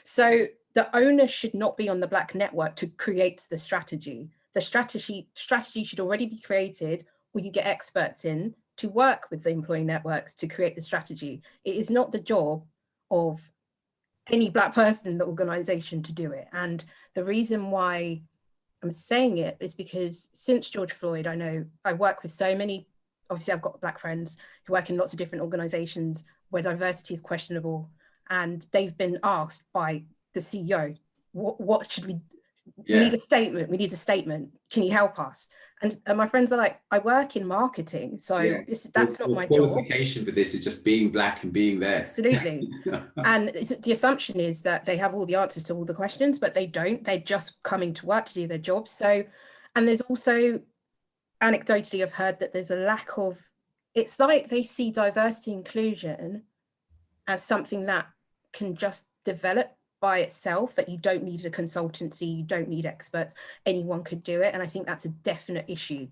So the onus should not be on the Black network to create the strategy. The strategy should already be created, or you get experts in to work with the employee networks to create the strategy. It is not the job of any Black person in the organization to do it. And the reason why I'm saying it is because since George Floyd, I know I work with so many, obviously I've got Black friends who work in lots of different organizations where diversity is questionable, and they've been asked by the CEO, what should we, we need a statement, can you help us? And my friends are like, I work in marketing, so that's not my job. Qualification for this is just being Black and being there. Absolutely. And the assumption is that they have all the answers to all the questions, but they don't. They're just coming to work to do their job. So, and there's also, anecdotally, I've heard that there's a lack of, it's like they see diversity inclusion as something that can just develop by itself, that you don't need a consultancy, you don't need experts, anyone could do it. And I think that's a definite issue,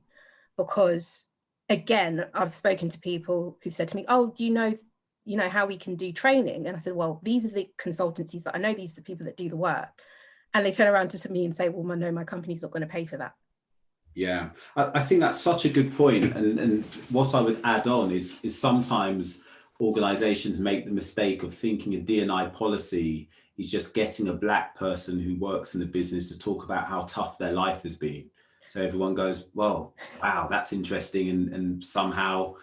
because again, I've spoken to people who said to me, oh, do you know how we can do training? And I said, well, these are the consultancies that I know, these are the people that do the work. And they turn around to me and say, well, no, my company's not going to pay for that. Yeah, I think that's such a good point. And what I would add on is sometimes organizations make the mistake of thinking a D&I policy is just getting a Black person who works in the business to talk about how tough their life has been. So everyone goes, well, wow, that's interesting, and somehow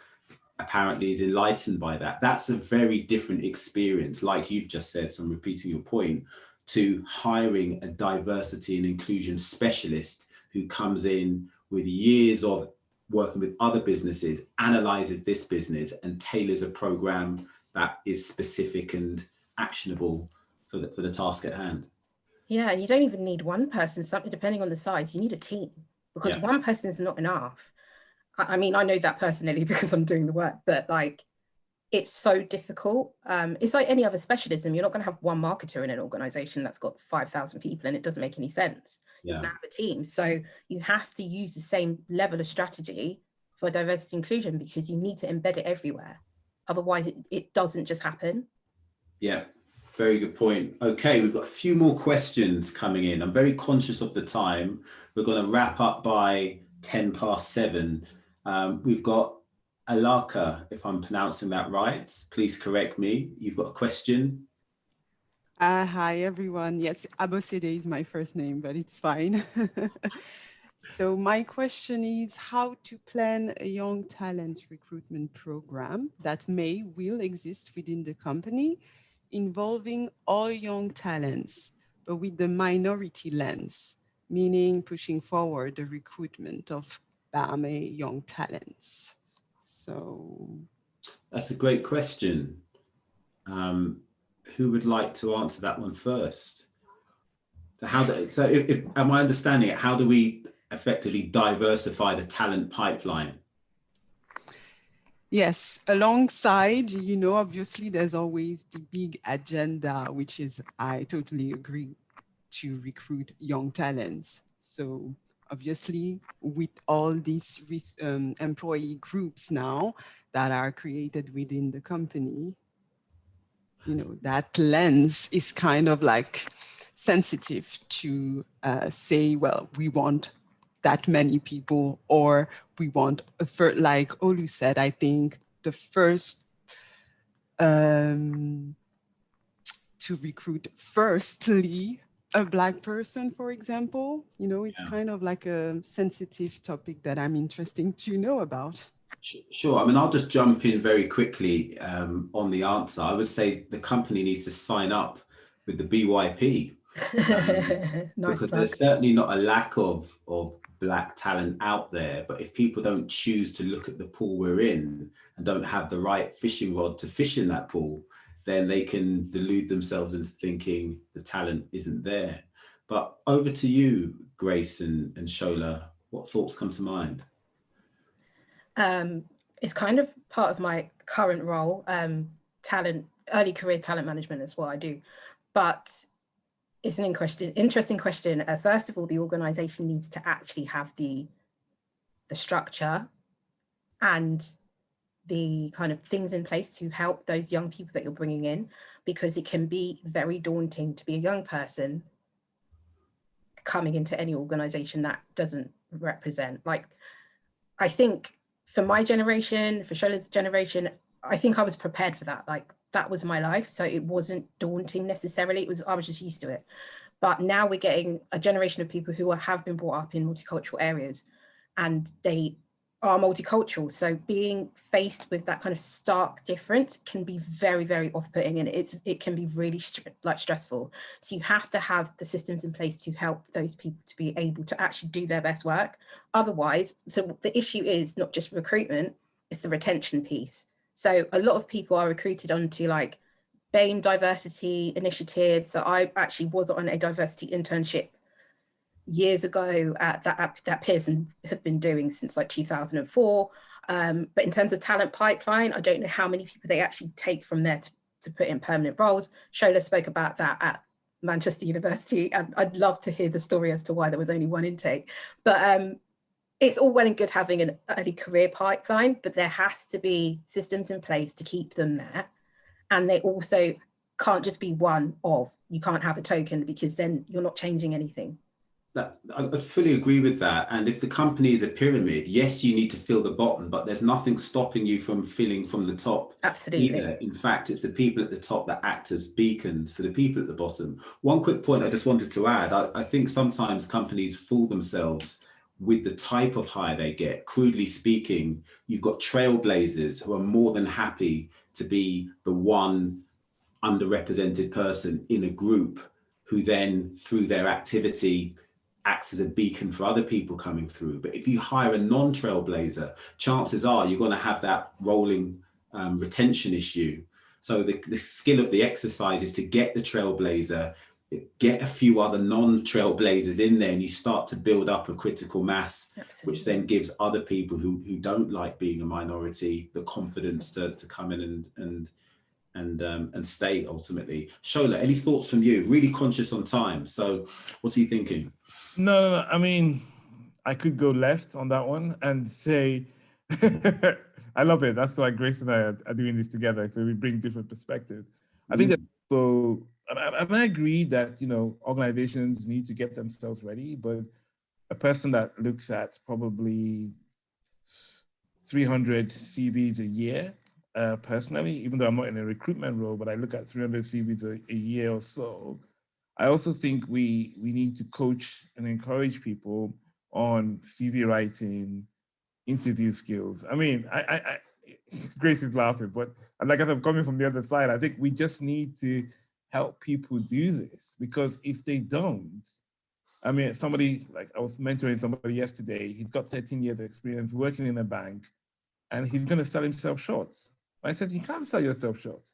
apparently is enlightened by that. That's a very different experience, like you've just said, so I'm repeating your point, to hiring a diversity and inclusion specialist who comes in with years of working with other businesses, analyzes this business, and tailors a program that is specific and actionable for the task at hand. Yeah, and you don't even need one person, something depending on the size, you need a team, because one person is not enough. I mean, I know that personally because I'm doing the work, but like, it's so difficult. It's like any other specialism. You're not going to have one marketer in an organization that's got 5,000 people, and it doesn't make any sense. You can have a team. So you have to use the same level of strategy for diversity inclusion, because you need to embed it everywhere. Otherwise, it doesn't just happen. Yeah. Very good point. Okay, we've got a few more questions coming in. I'm very conscious of the time. We're going to wrap up by 7:10. We've got Alaka, if I'm pronouncing that right. Please correct me. You've got a question. Hi, everyone. Yes, Abosede is my first name, but it's fine. So my question is how to plan a young talent recruitment program that will exist within the company, involving all young talents, but with the minority lens, meaning pushing forward the recruitment of BAME young talents. So that's a great question. Who would like to answer that one first? So if am I understanding it, how do we effectively diversify the talent pipeline? Yes, alongside, obviously there's always the big agenda, which is, I totally agree, to recruit young talents. So obviously with all these employee groups now that are created within the company, that lens is kind of like sensitive to say, well, we want that many people, or we want, like Olu said, I think the first to recruit firstly a Black person, for example? You know, it's kind of like a sensitive topic that I'm interested to know about. Sure. I mean, I'll just jump in very quickly on the answer. I would say the company needs to sign up with the BYP. Nice because plug. there's certainly not a lack of Black talent out there, but if people don't choose to look at the pool we're in and don't have the right fishing rod to fish in that pool, then they can delude themselves into thinking the talent isn't there. But over to you, Grace and Shola, what thoughts come to mind? It's kind of part of my current role. Early career talent management is what I do, but it's an interesting question. First of all, the organization needs to actually have the structure and the kind of things in place to help those young people that you're bringing in, because it can be very daunting to be a young person coming into any organization that doesn't represent. Like, I think for my generation, for Shola's generation, I think I was prepared for that. Like, that was my life. So it wasn't daunting necessarily. I was just used to it. But now we're getting a generation of people who have been brought up in multicultural areas, and they are multicultural. So being faced with that kind of stark difference can be very, very off-putting, and it can be really stressful. So you have to have the systems in place to help those people to be able to actually do their best work. Otherwise, so the issue is not just recruitment, it's the retention piece. So a lot of people are recruited onto like BAME diversity initiatives. So I actually was on a diversity internship years ago that Pearson have been doing since like 2004. But in terms of talent pipeline, I don't know how many people they actually take from there to put in permanent roles. Shola spoke about that at Manchester University, and I'd love to hear the story as to why there was only one intake. But it's all well and good having an early career pipeline, but there has to be systems in place to keep them there. And they also can't just be one of, you can't have a token, because then you're not changing anything. I fully agree with that. And if the company is a pyramid, yes, you need to fill the bottom, but there's nothing stopping you from filling from the top. Absolutely. Either. In fact, it's the people at the top that act as beacons for the people at the bottom. One quick point I just wanted to add, I think sometimes companies fool themselves with the type of hire they get. Crudely speaking, you've got trailblazers who are more than happy to be the one underrepresented person in a group, who then through their activity acts as a beacon for other people coming through. But if you hire a non-trailblazer, chances are you're going to have that rolling retention issue. So the skill of the exercise is to get the trailblazer, get a few other non-trailblazers in there, and you start to build up a critical mass. Absolutely. Which then gives other people who don't like being a minority the confidence to come in and stay ultimately. Shola, any thoughts from you? Really conscious on time. So what are you thinking? No. I mean, I could go left on that one and say, I love it. That's why Grace and I are doing this together. So we bring different perspectives. I think that, so I agree that, organizations need to get themselves ready, but a person that looks at probably 300 CVs a year, personally, even though I'm not in a recruitment role, but I look at 300 CVs a year or so, I also think we need to coach and encourage people on CV writing, interview skills. I mean, I Grace is laughing, but like I'm coming from the other side, I think we just need to help people do this, because if they don't, I mean, I was mentoring somebody yesterday, he's got 13 years of experience working in a bank, and he's going to sell himself short. I said, you can't sell yourself short.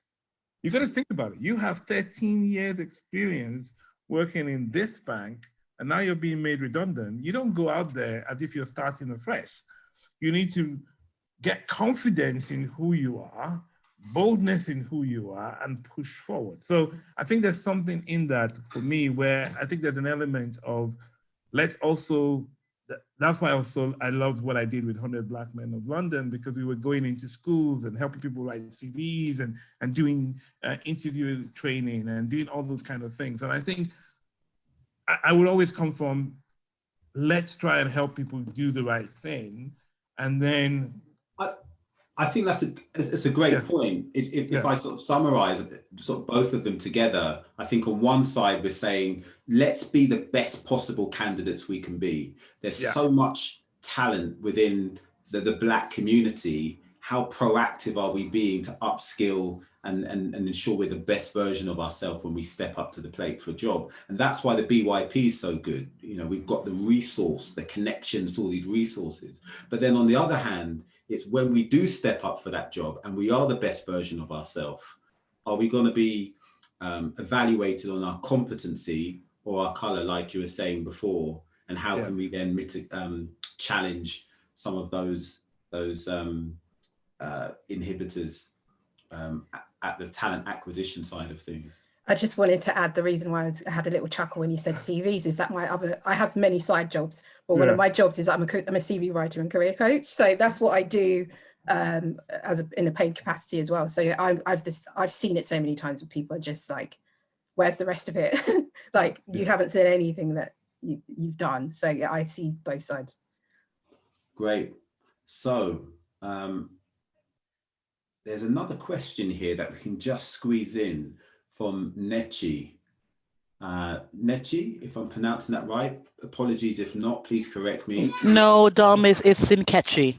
You got to think about it. You have 13 years experience working in this bank, and now you're being made redundant. You don't go out there as if you're starting afresh. You need to get confidence in who you are, boldness in who you are, and push forward. So I think there's something in that for me where I think there's an element of, let's also, that's why I loved what I did with 100 Black Men of London, because we were going into schools and helping people write CVs and doing interview training and doing all those kind of things. And I think I would always come from, let's try and help people do the right thing. And then I think it's a great Yeah. point. If Yeah. I sort of summarize sort of both of them together, I think on one side we're saying, let's be the best possible candidates we can be. There's Yeah. so much talent within the Black community. How proactive are we being to upskill and ensure we're the best version of ourselves when we step up to the plate for a job? And that's why the BYP is so good. You know, we've got the resource, the connections to all these resources. But then on the other hand, it's when we do step up for that job and we are the best version of ourselves, are we going to be evaluated on our competency or our color, like you were saying before? And how can we then challenge some of those inhibitors at the talent acquisition side of things? I just wanted to add the reason why I had a little chuckle when you said CVs is that I have many side jobs, but one of my jobs is I'm a CV writer and career coach. So that's what I do in a paid capacity as well. So I've seen it so many times with people are just like, where's the rest of it? Like you haven't said anything that you've done. So yeah, I see both sides. Great. So there's another question here that we can just squeeze in from Nechi. Nechi, if I'm pronouncing that right, apologies if not, please correct me. No, Dom, it's Sinkechi.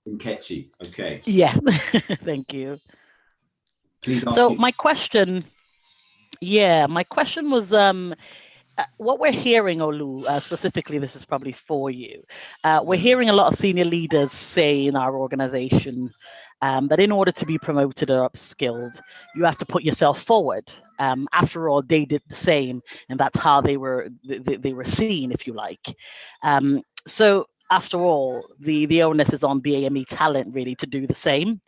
Nkechi, okay. Yeah, thank you. Please ask So you. my question was, what we're hearing, Olu, specifically, this is probably for you. We're hearing a lot of senior leaders say in our organization that in order to be promoted or upskilled, you have to put yourself forward. After all, they did the same, and that's how they were seen, if you like. So after all, the onus is on BAME talent really to do the same.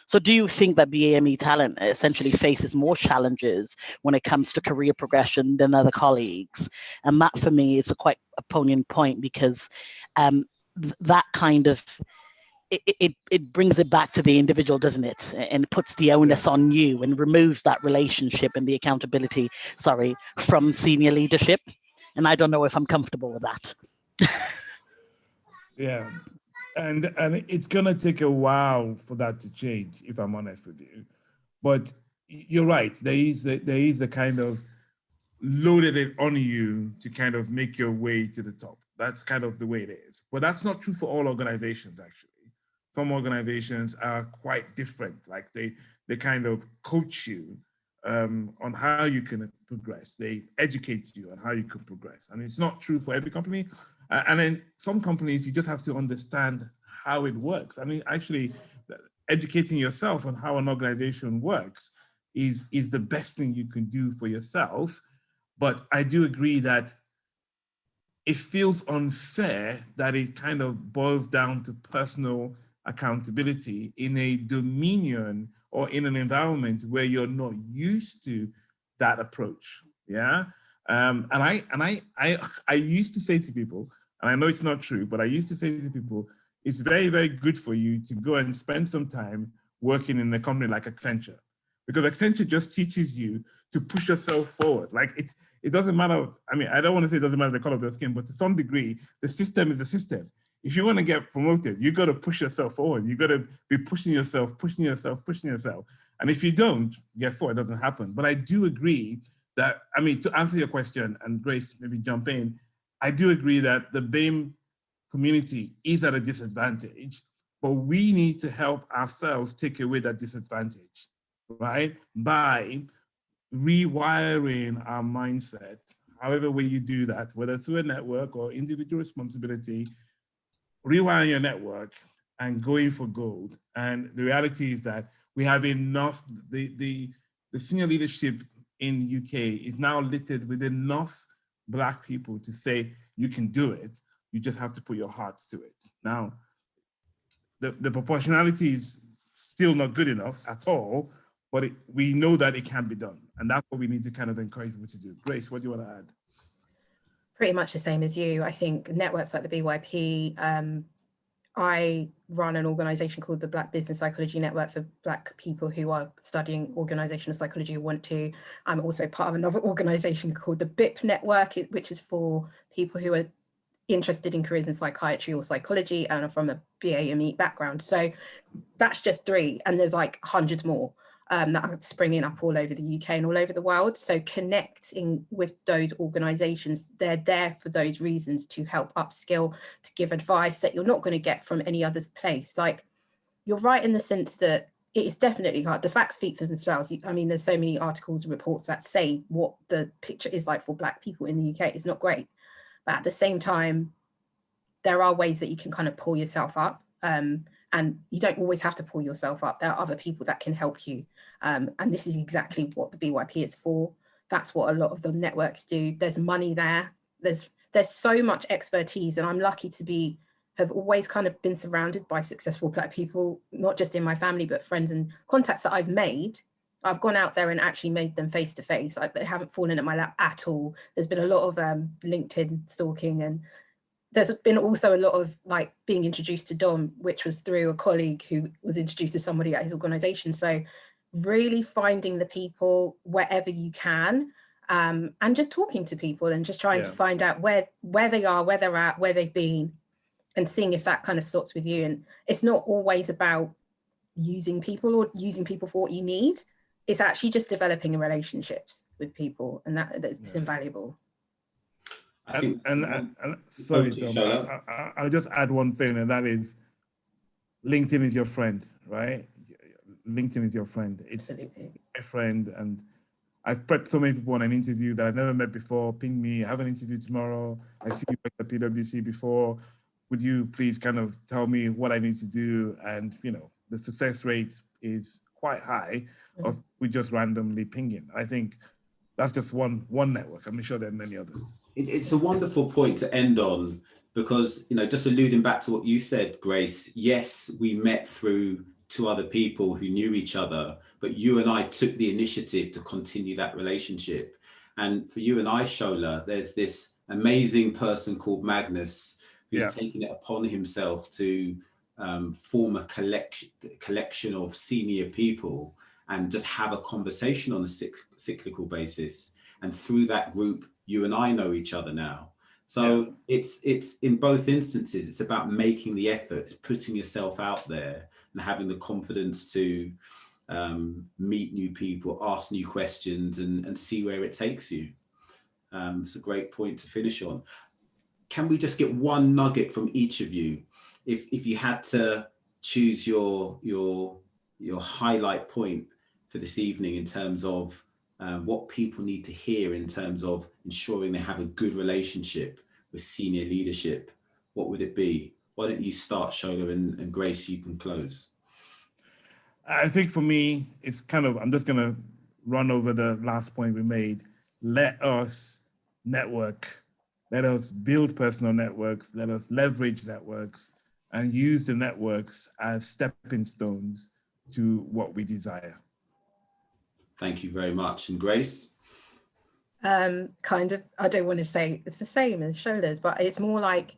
So do you think that BAME talent essentially faces more challenges when it comes to career progression than other colleagues? And that for me is a quite a poignant point, because that kind of, it brings it back to the individual, doesn't it? And it puts the onus on you and removes that relationship and the accountability, from senior leadership. And I don't know if I'm comfortable with that. Yeah. And it's gonna take a while for that to change, if I'm honest with you. But you're right. There is a kind of loaded it on you to kind of make your way to the top. That's kind of the way it is. But that's not true for all organizations, actually. Some organizations are quite different. Like they kind of coach you on how you can progress. They educate you on how you can progress. And it's not true for every company. And then some companies, you just have to understand how it works. I mean, actually, educating yourself on how an organization works is the best thing you can do for yourself. But I do agree that it feels unfair that it kind of boils down to personal accountability in a dominion or in an environment where you're not used to that approach. Yeah. And I used to say to people, and I know it's not true, but I used to say to people, it's very, very good for you to go and spend some time working in a company like Accenture, because Accenture just teaches you to push yourself forward. Like it doesn't matter. I mean, I don't want to say it doesn't matter the color of your skin, but to some degree, the system is the system. If you want to get promoted, you got to push yourself forward. You got to be pushing yourself. And if you don't, guess what? It doesn't happen. But I do agree that, I mean, to answer your question, and Grace, maybe jump in, I do agree that the BAME community is at a disadvantage, but we need to help ourselves take away that disadvantage, right? By rewiring our mindset, however way you do that, whether through a network or individual responsibility, rewiring your network and going for gold. And the reality is that we have enough, the senior leadership in UK is now littered with enough Black people to say, you can do it. You just have to put your hearts to it. Now, the proportionality is still not good enough at all, but we know that it can be done. And that's what we need to kind of encourage people to do. Grace, what do you want to add? Pretty much the same as you. I think networks like the BYP, I run an organization called the Black Business Psychology Network for Black people who are studying organizational psychology who want to. I'm also part of another organization called the BIP Network, which is for people who are interested in careers in psychiatry or psychology and are from a BAME background. So that's just 3, and there's like hundreds more that are springing up all over the UK and all over the world. So connecting with those organisations, they're there for those reasons, to help upskill, to give advice that you're not going to get from any other place. Like, you're right in the sense that it is definitely hard. The facts speak for themselves. I mean, there's so many articles and reports that say what the picture is like for Black people in the UK. It's not great. But at the same time, there are ways that you can kind of pull yourself up. And you don't always have to pull yourself up. There are other people that can help you. And this is exactly what the BYP is for. That's what a lot of the networks do. There's money there. There's so much expertise, and I'm lucky to have always kind of been surrounded by successful Black people, not just in my family, but friends and contacts that I've made. I've gone out there and actually made them face to face. They haven't fallen in my lap at all. There's been a lot of LinkedIn stalking, and there's been also a lot of like being introduced to Dom, which was through a colleague who was introduced to somebody at his organization. So really finding the people wherever you can, and just talking to people and just trying to find out where they are, where they're at, where they've been, and seeing if that kind of sorts with you. And it's not always about using people or using people for what you need. It's actually just developing relationships with people, and that's invaluable. I think, sorry, Dom, I'll just add one thing, and that is LinkedIn is your friend, right? LinkedIn is your friend. It's Absolutely. a friend, and I've prepped so many people on an interview that I've never met before. Ping me, I have an interview tomorrow. I see you at PwC before. Would you please kind of tell me what I need to do? And, you know, the success rate is quite high of we just randomly pinging. I think that's just one network. I'm sure there are many others. It's a wonderful point to end on, because, you know, just alluding back to what you said, Grace, yes, we met through 2 other people who knew each other, but you and I took the initiative to continue that relationship. And for you and I, Shola, there's this amazing person called Magnus who's taken it upon himself to form a collection of senior people and just have a conversation on a cyclical basis. And through that group, you and I know each other now. So it's in both instances, it's about making the efforts, putting yourself out there and having the confidence to meet new people, ask new questions, and see where it takes you. It's a great point to finish on. Can we just get one nugget from each of you? If you had to choose your highlight point for this evening in terms of what people need to hear in terms of ensuring they have a good relationship with senior leadership, what would it be? Why don't you start, Shola, and Grace, you can close. I think for me, it's kind of, I'm just going to run over the last point we made. Let us network. Let us build personal networks. Let us leverage networks and use the networks as stepping stones to what we desire. Thank you very much. And Grace? Kind of, I don't want to say it's the same as Shola's, but it's more like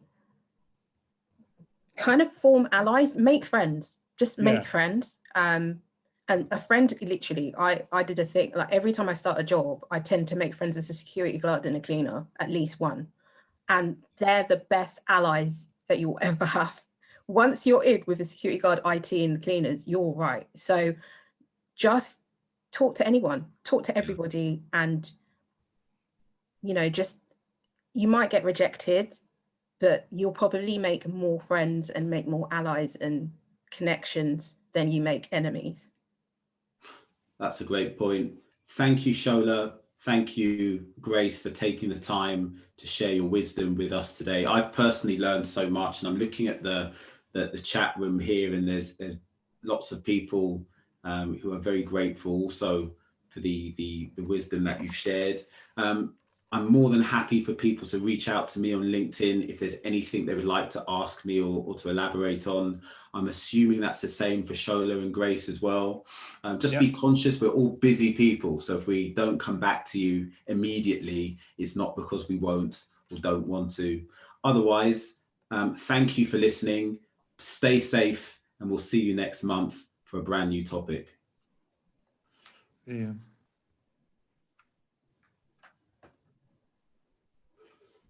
kind of form allies, make friends, just make friends. And a friend, literally, I did a thing, like every time I start a job, I tend to make friends as a security guard and a cleaner, at least one. And they're the best allies that you'll ever have. Once you're in with the security guard, IT and the cleaners, you're right. So just talk to anyone, talk to everybody, and, you know, just, you might get rejected, but you'll probably make more friends and make more allies and connections than you make enemies. That's a great point. Thank you, Shola. Thank you, Grace, for taking the time to share your wisdom with us today. I've personally learned so much, and I'm looking at the chat room here, and there's lots of people who are very grateful also for the wisdom that you've shared. I'm more than happy for people to reach out to me on LinkedIn if there's anything they would like to ask me or to elaborate on. I'm assuming that's the same for Shola and Grace as well. Just be conscious, we're all busy people. So if we don't come back to you immediately, it's not because we won't or don't want to. Otherwise, thank you for listening. Stay safe, and we'll see you next month for a brand new topic. See you.